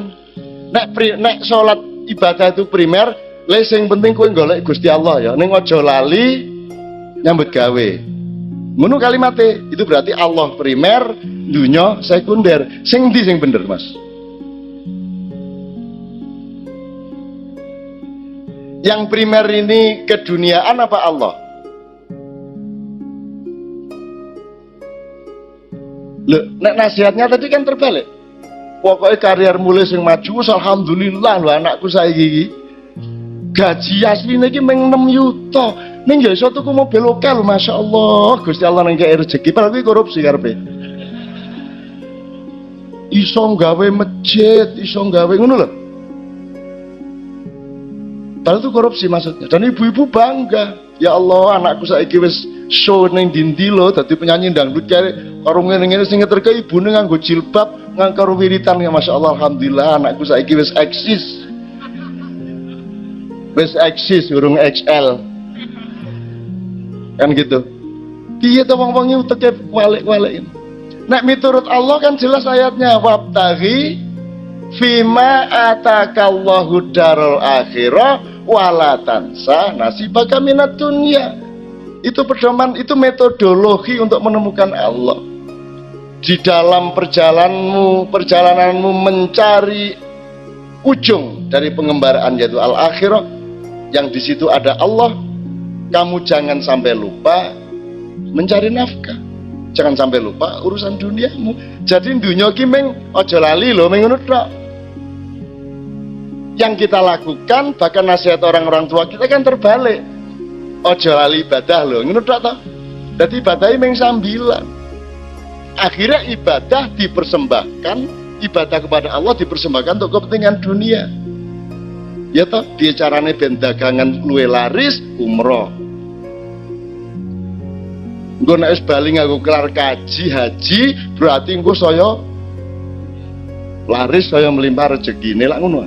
Speaker 1: Nek sholat ibadah itu primer, le sing penting kowe golek Gusti Allah ya. Ning aja lali nyambut gawe. Ngono kalimatnya. Itu berarti Allah primer, dunya sekunder. Sing ndi sing bener, Mas? Yang primer ini keduniaan apa Allah? Loh, nek nasihatnya tadi kan terbalik. Pokoknya karier mulai sing maju, alhamdulillah lho anakku saiki iki. Gaji asline iki meng 6 yuta. Ning ya iso tuku mobil oke lho, masyaallah. Gusti Allah nang kei rezeki, padahal kuwi korupsi karepe. Iso gawe masjid, iso gawe ngono lho. Padahal itu korupsi maksudnya. Dan ibu-ibu bangga. Ya Allah, anakku saiki wis show ning dindi lho, dadi penyanyi dangdut kare karo ngene-ngene sing ngeterke ibune nganggo jilbab, nganggo wiritan ya masyaallah alhamdulillah anakku saiki wis eksis. Wis eksis urung XL. Kan gitu. Piye to wong-wong uteke walik-walik. Nek miturut Allah kan jelas ayatnya wabtaghi fima atakallahu darul akhirah wala tansa nasibaka minad dunya. Itu pedoman, itu metodologi untuk menemukan Allah. Di dalam perjalananmu mencari ujung dari pengembaraan yaitu al-akhirah, yang di situ ada Allah, kamu jangan sampai lupa mencari nafkah. Jangan sampai lupa urusan duniamu. Jadi dunia ki meng aja lali lho meng ngono tok. Yang kita lakukan, bahkan nasihat orang-orang tua kita kan terbalik. Ojo lali ibadah loh, ngono tok to. Dadi ibadah meng sambilan. Akhirnya ibadah dipersembahkan, ibadah kepada Allah dipersembahkan untuk kepentingan dunia. Ya toh, dia carane ben dagangan luwe laris, umroh. Engko nek wis bali nganggo kelar kaji haji, berarti engko saya laris, saya melimpah rezekine lak ngono.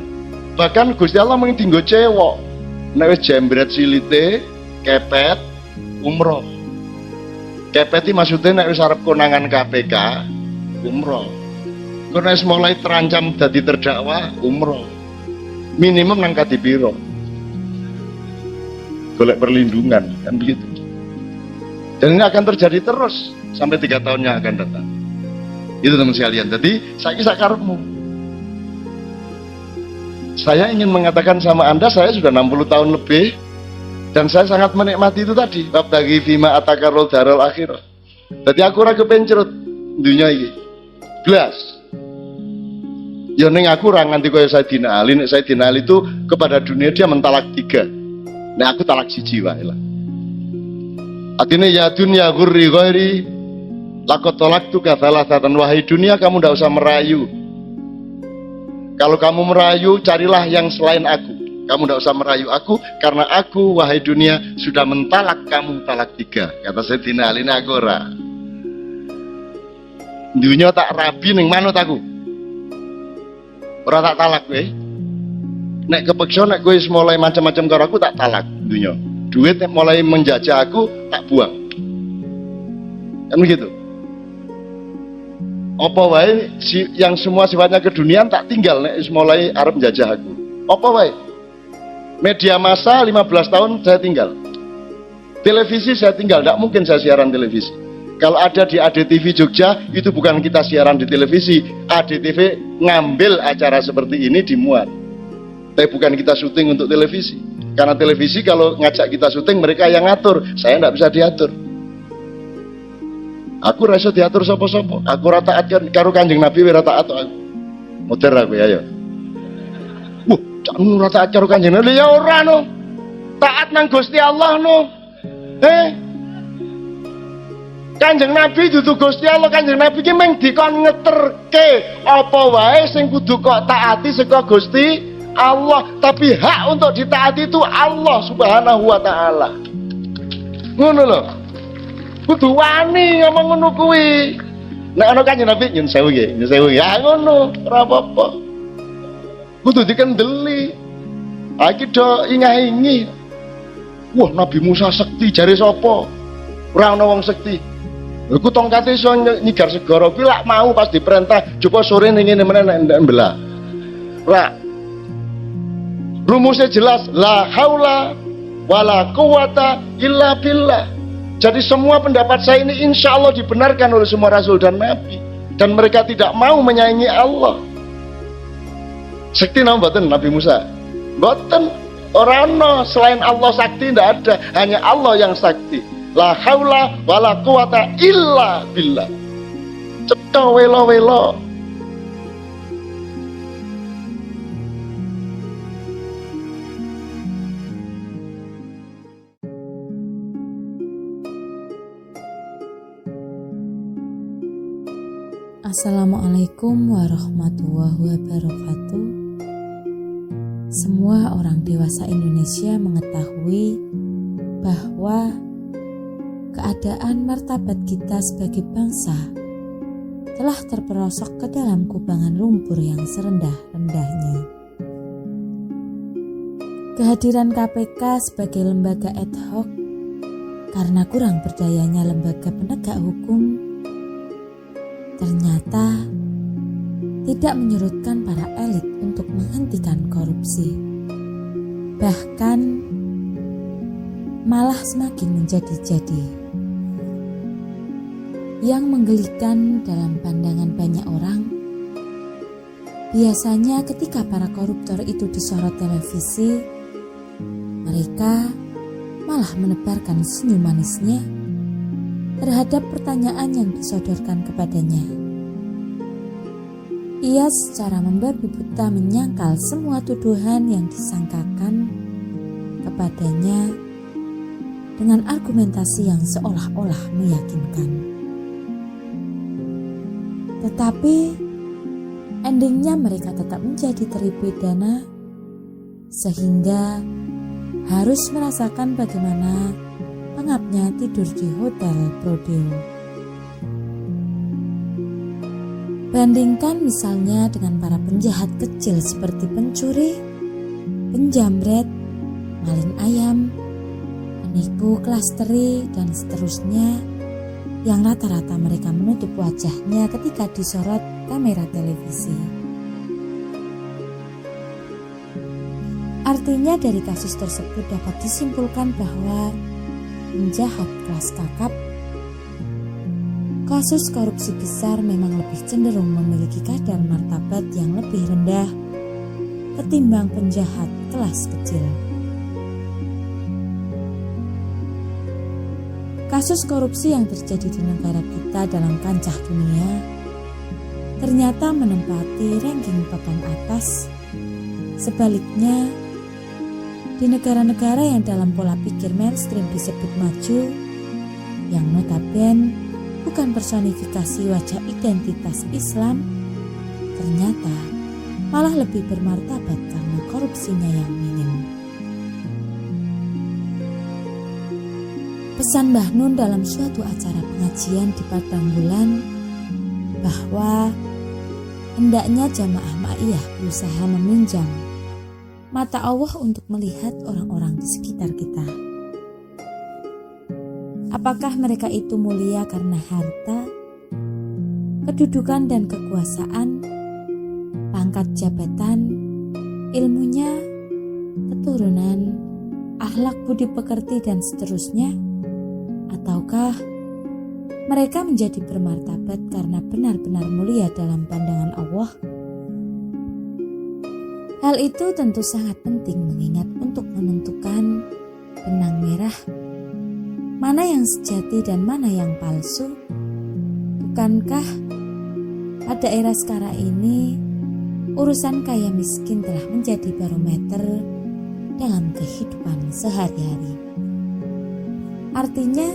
Speaker 1: Bahkan Gusti Allah mung dinggo cewek. Nek wis jembret silite, kepet, umroh. Kepet iki maksudnya nek wis arep konangan KPK, umroh. Engko nek wis mulai terancam dadi terdakwa, umroh. Minimum nang kadipiro. Golek perlindungan, kan begitu. Dan ini akan terjadi terus sampai 3 tahun yang akan datang. Itu teman sekalian. Jadi saiki sakarepmu. Saya ingin mengatakan sama Anda, saya sudah 60 tahun lebih dan saya sangat menikmati itu tadi. Wabtaghi fima atakarul darul akhirah. Jadi aku ora kepencerut dunia iki. Blas. Ya ning aku ora nganti kaya Sayyidina Ali. Nek Sayyidina Ali itu kepada dunia dia mentalak 3. Nek aku talak 1 wae lah. Artinya ya dunia gurri ghairi lakot tolak tu kathalasatan. Wahai dunia, kamu tidak usah merayu. Kalau kamu merayu, carilah yang selain aku. Kamu tidak usah merayu aku, karena aku, wahai dunia, sudah mentalak kamu talak 3. Kata Sayyidina Ali, aku ora. Dunia tak rabi ning manut aku. Ora tak talak kowe. Nek kepeksa nek kowe mulai macam-macam karo aku tak talak dunia. Duit mulai menjajah aku tak buang. Kan begitu. Apa wae yang semua sifatnya keduniaan tak tinggal nek mulai arep menjajah aku. Apa wae? Media massa 15 tahun saya tinggal. Televisi saya tinggal, tidak mungkin saya siaran televisi. Kalau ada di ADTV Jogja, itu bukan kita siaran di televisi. ADTV ngambil acara seperti ini dimuat. Tapi bukan kita syuting untuk televisi. Karena televisi kalau ngajak kita syuting mereka yang ngatur, saya tidak bisa diatur. Aku rasa diatur sopo-sopo. Aku rata taat karo Kanjeng Nabi rata taat aku. Muter aku ya. Cak nu rata taat karo Kanjeng Nabi ya ora no. Taat nang Gusti Allah no. Kanjeng Nabi dudu Gusti Allah, Kanjeng Nabi ki mung dikon ngeterke apa wae sing kudu kok taati saka Gusti Allah, tapi hak untuk ditaati itu Allah Subhanahu wa taala. Ngono lho. Kudu wani ngomong ngono kuwi. Nek ana Kanjeng Nabi nyun sewu nggih, nyun sewu. Ya ngono, ora apa-apa. Kudu dikendeli. Iki do ingah-ingi. Wah, Nabi Musa sekti jare sapa? Ora ana wong sekti. Iku tongkate iso nyigar segara kuwi lak mau pas diperintah, coba sore ning ngene meneh nek mbelah. Ora. Rumusnya jelas, la haula wala quwata illa billah. Jadi semua pendapat saya ini insya Allah dibenarkan oleh semua Rasul dan Nabi. Dan mereka tidak mau menyaingi Allah. Sakti nama mboten Nabi Musa? Mboten. Orano selain Allah sakti tidak ada. Hanya Allah yang sakti. La haula wala quwata illa billah. Cetha welo-welo.
Speaker 6: Assalamualaikum warahmatullahi wabarakatuh. Semua orang dewasa Indonesia mengetahui bahwa keadaan martabat kita sebagai bangsa telah terperosok ke dalam kubangan lumpur yang serendah-rendahnya. Kehadiran KPK sebagai lembaga ad hoc karena kurang berdayanya lembaga penegak hukum ternyata tidak menyurutkan para elit untuk menghentikan korupsi. Bahkan malah semakin menjadi-jadi. Yang menggelikan dalam pandangan banyak orang, biasanya ketika para koruptor itu disorot televisi, mereka malah menebarkan senyum manisnya terhadap pertanyaan yang disodorkan kepadanya. Ia secara membabi buta menyangkal semua tuduhan yang disangkakan kepadanya dengan argumentasi yang seolah-olah meyakinkan. Tetapi endingnya mereka tetap menjadi terpidana sehingga harus merasakan bagaimana pengapnya tidur di hotel Prodeo. Bandingkan misalnya dengan para penjahat kecil seperti pencuri, penjamret, maling ayam, penipu kelas teri, dan seterusnya yang rata-rata mereka menutup wajahnya ketika disorot kamera televisi. Artinya dari kasus tersebut dapat disimpulkan bahwa penjahat kelas kakap, kasus korupsi besar memang lebih cenderung memiliki kadar martabat yang lebih rendah ketimbang penjahat kelas kecil. Kasus korupsi yang terjadi di negara kita dalam kancah dunia ternyata menempati ranking papan atas. Sebaliknya, di negara-negara yang dalam pola pikir mainstream disebut maju, yang notabene bukan personifikasi wajah identitas Islam, ternyata malah lebih bermartabat karena korupsinya yang minim. Pesan Mbah Nun dalam suatu acara pengajian di Padang Bulan bahwa hendaknya jamaah ma'iyah berusaha meminjam mata Allah untuk melihat orang-orang di sekitar kita. Apakah mereka itu mulia karena harta, kedudukan dan kekuasaan, pangkat jabatan, ilmunya, keturunan, akhlak budi pekerti dan seterusnya? Ataukah mereka menjadi bermartabat karena benar-benar mulia dalam pandangan Allah? Hal itu tentu sangat penting mengingat untuk menentukan benang merah mana yang sejati dan mana yang palsu. Bukankah pada era sekarang ini urusan kaya miskin telah menjadi barometer dalam kehidupan sehari-hari? Artinya,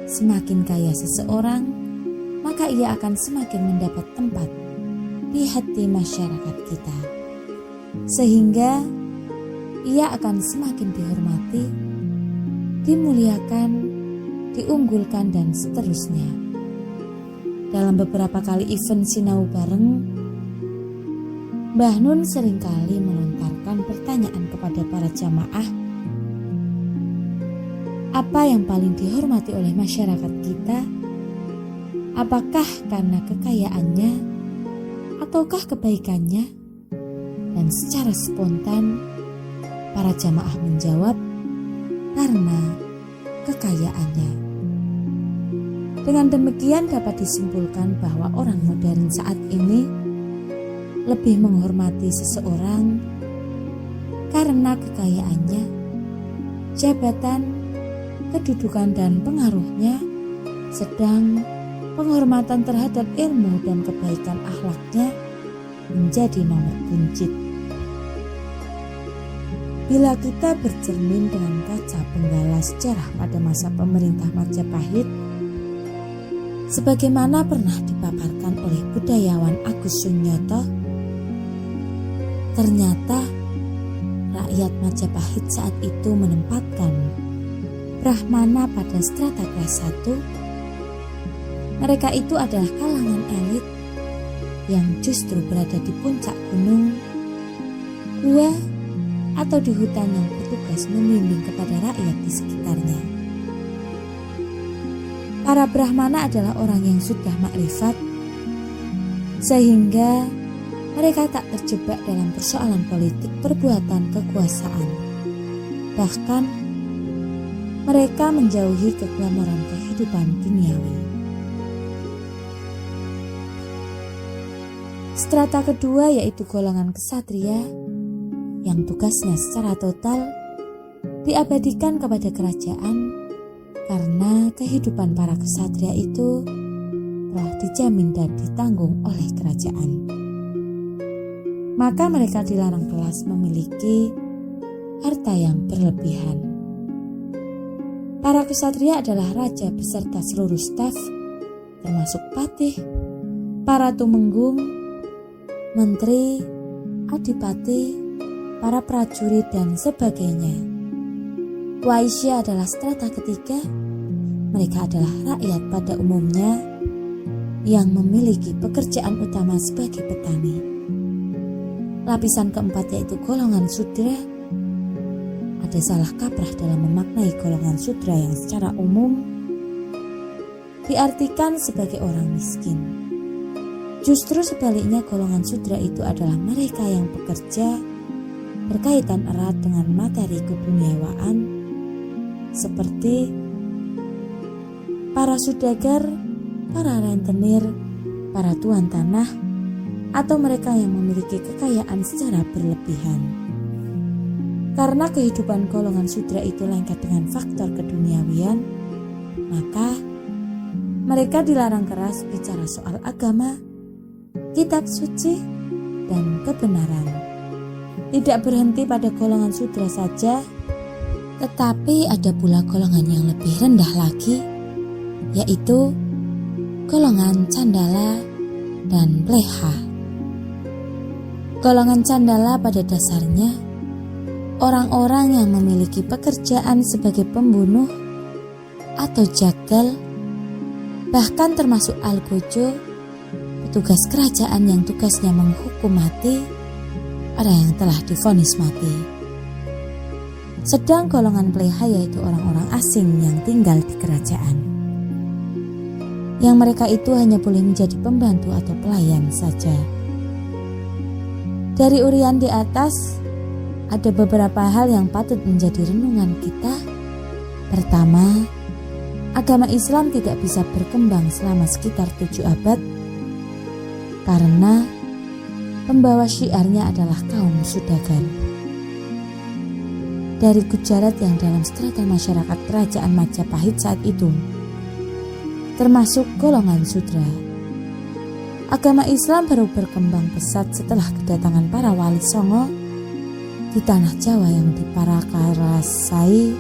Speaker 6: semakin kaya seseorang, maka ia akan semakin mendapat tempat di hati masyarakat kita. Sehingga ia akan semakin dihormati, dimuliakan, diunggulkan, dan seterusnya. Dalam beberapa kali event sinau bareng, Mbah Nun seringkali melontarkan pertanyaan kepada para jamaah, apa yang paling dihormati oleh masyarakat kita? Apakah karena kekayaannya ataukah kebaikannya? Dan secara spontan para jamaah menjawab, karena kekayaannya. Dengan demikian dapat disimpulkan bahwa orang modern saat ini lebih menghormati seseorang karena kekayaannya, jabatan, kedudukan dan pengaruhnya, sedang penghormatan terhadap ilmu dan kebaikan akhlaknya menjadi nomor buncit. Bila kita bercermin dengan kaca penggala sejarah pada masa pemerintah Majapahit, Sebagaimana pernah dipaparkan oleh budayawan Agus Sunyoto, ternyata rakyat Majapahit saat itu menempatkan Brahmana pada strata kelas 1. Mereka itu adalah kalangan elit yang justru berada di puncak gunung, gua, atau di hutan yang bertugas membimbing kepada rakyat di sekitarnya. Para Brahmana adalah orang yang sudah makrifat, sehingga mereka tak terjebak dalam persoalan politik perbuatan kekuasaan. Bahkan, mereka menjauhi keglamoran kehidupan duniawi. Strata kedua yaitu golongan ksatria yang tugasnya secara total diabadikan kepada kerajaan karena kehidupan para ksatria itu telah dijamin dan ditanggung oleh kerajaan. Maka mereka dilarang kelas memiliki harta yang berlebihan. Para ksatria adalah raja beserta seluruh staf, termasuk patih, para tumenggung, menteri, adipati, para prajurit, dan sebagainya. Waisya adalah strata ketiga. Mereka adalah rakyat pada umumnya yang memiliki pekerjaan utama sebagai petani. Lapisan keempat yaitu golongan sudra. Ada salah kaprah dalam memaknai golongan sudra yang secara umum diartikan sebagai orang miskin. Justru sebaliknya, golongan sudra itu adalah mereka yang bekerja berkaitan erat dengan materi keduniawaan, seperti para sudagar, para rentenir, para tuan tanah, atau mereka yang memiliki kekayaan secara berlebihan. Karena kehidupan golongan sudra itu lengket dengan faktor keduniawian, maka mereka dilarang keras bicara soal agama, kitab suci, dan kebenaran. Tidak berhenti pada golongan sudra saja, tetapi ada pula golongan yang lebih rendah lagi, yaitu golongan candala dan pleha. Golongan candala pada dasarnya orang-orang yang memiliki pekerjaan sebagai pembunuh atau jagal, bahkan termasuk algojo, petugas kerajaan yang tugasnya menghukum mati orang yang telah divonis mati. Sedang golongan pleha yaitu orang-orang asing yang tinggal di kerajaan, yang mereka itu hanya boleh menjadi pembantu atau pelayan saja. Dari urian di atas, ada beberapa hal yang patut menjadi renungan kita. Pertama, agama Islam tidak bisa berkembang selama sekitar 7 abad karena pembawa syiarnya adalah kaum sudagar. Dari Gujarat yang dalam strata masyarakat kerajaan Majapahit saat itu, termasuk golongan sudra. Agama Islam baru berkembang pesat setelah kedatangan para wali songo di tanah Jawa yang diparakarsai,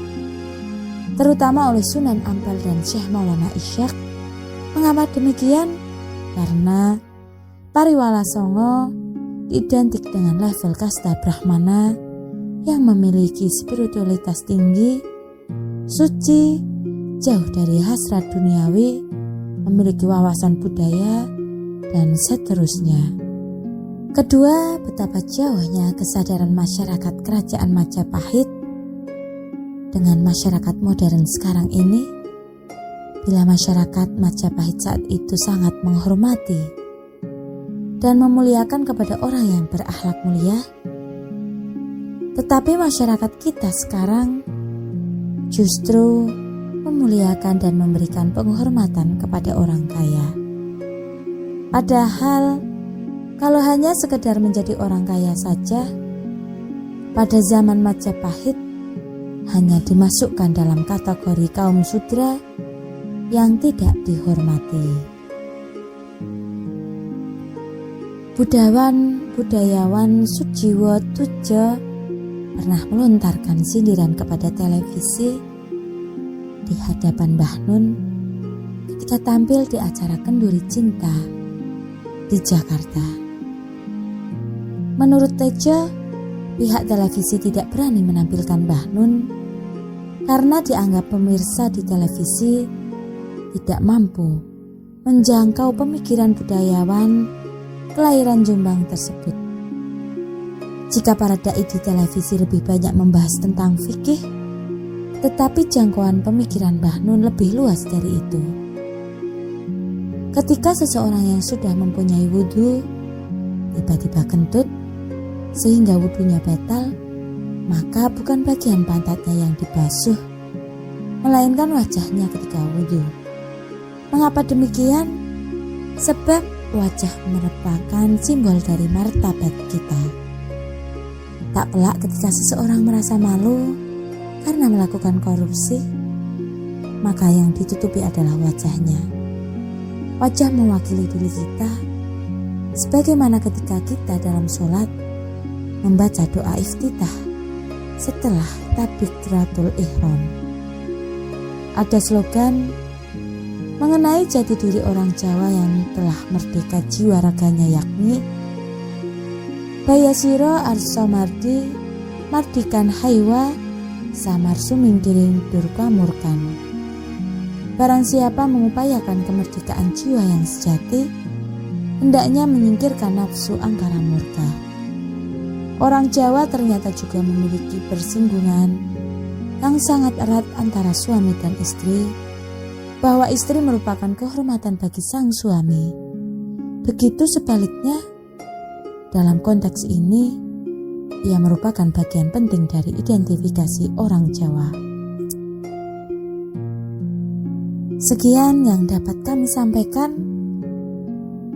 Speaker 6: terutama oleh Sunan Ampel dan Syekh Maulana Ishaq. Mengapa demikian? Karena pariwala songo identik dengan level kasta Brahmana yang memiliki spiritualitas tinggi, suci, jauh dari hasrat duniawi, memiliki wawasan budaya, dan seterusnya. Kedua, betapa jauhnya kesadaran masyarakat kerajaan Majapahit dengan masyarakat modern sekarang ini. Bila masyarakat Majapahit saat itu sangat menghormati dan memuliakan kepada orang yang berakhlak mulia, tetapi masyarakat kita sekarang justru memuliakan dan memberikan penghormatan kepada orang kaya. Padahal kalau hanya sekedar menjadi orang kaya saja, pada zaman Majapahit hanya dimasukkan dalam kategori kaum sudra yang tidak dihormati. Budayawan Sujiwo Tujo pernah melontarkan sindiran kepada televisi di hadapan Mbah Nun ketika tampil di acara Kenduri Cinta di Jakarta. Menurut Tejo, pihak televisi tidak berani menampilkan Mbah Nun karena dianggap pemirsa di televisi tidak mampu menjangkau pemikiran budayawan kelahiran Jombang tersebut. Jika para dai di televisi lebih banyak membahas tentang fikih, tetapi jangkauan pemikiran Mbah Nun lebih luas dari itu. Ketika seseorang yang sudah mempunyai wudhu tiba-tiba kentut sehingga wudhunya batal, maka bukan bagian pantatnya yang dibasuh, melainkan wajahnya ketika wudhu. Mengapa demikian? Sebab wajah merupakan simbol dari martabat kita. Tak pelak ketika seseorang merasa malu karena melakukan korupsi, maka yang ditutupi adalah wajahnya. Wajah mewakili diri kita, sebagaimana ketika kita dalam sholat membaca doa iftitah setelah takbiratul ihram. Ada slogan mengenai jati diri orang Jawa yang telah merdeka jiwa raganya, yakni Bayasiro arso mardi mardikan haiwa samar sumingkiring durka murkan. Barang siapa mengupayakan kemerdekaan jiwa yang sejati, hendaknya menyingkirkan nafsu angkara murka. Orang Jawa ternyata juga memiliki persinggungan yang sangat erat antara suami dan istri, bahwa istri merupakan kehormatan bagi sang suami. Begitu sebaliknya, dalam konteks ini, ia merupakan bagian penting dari identifikasi orang Jawa. Sekian yang dapat kami sampaikan.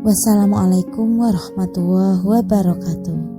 Speaker 6: Wassalamualaikum warahmatullahi wabarakatuh.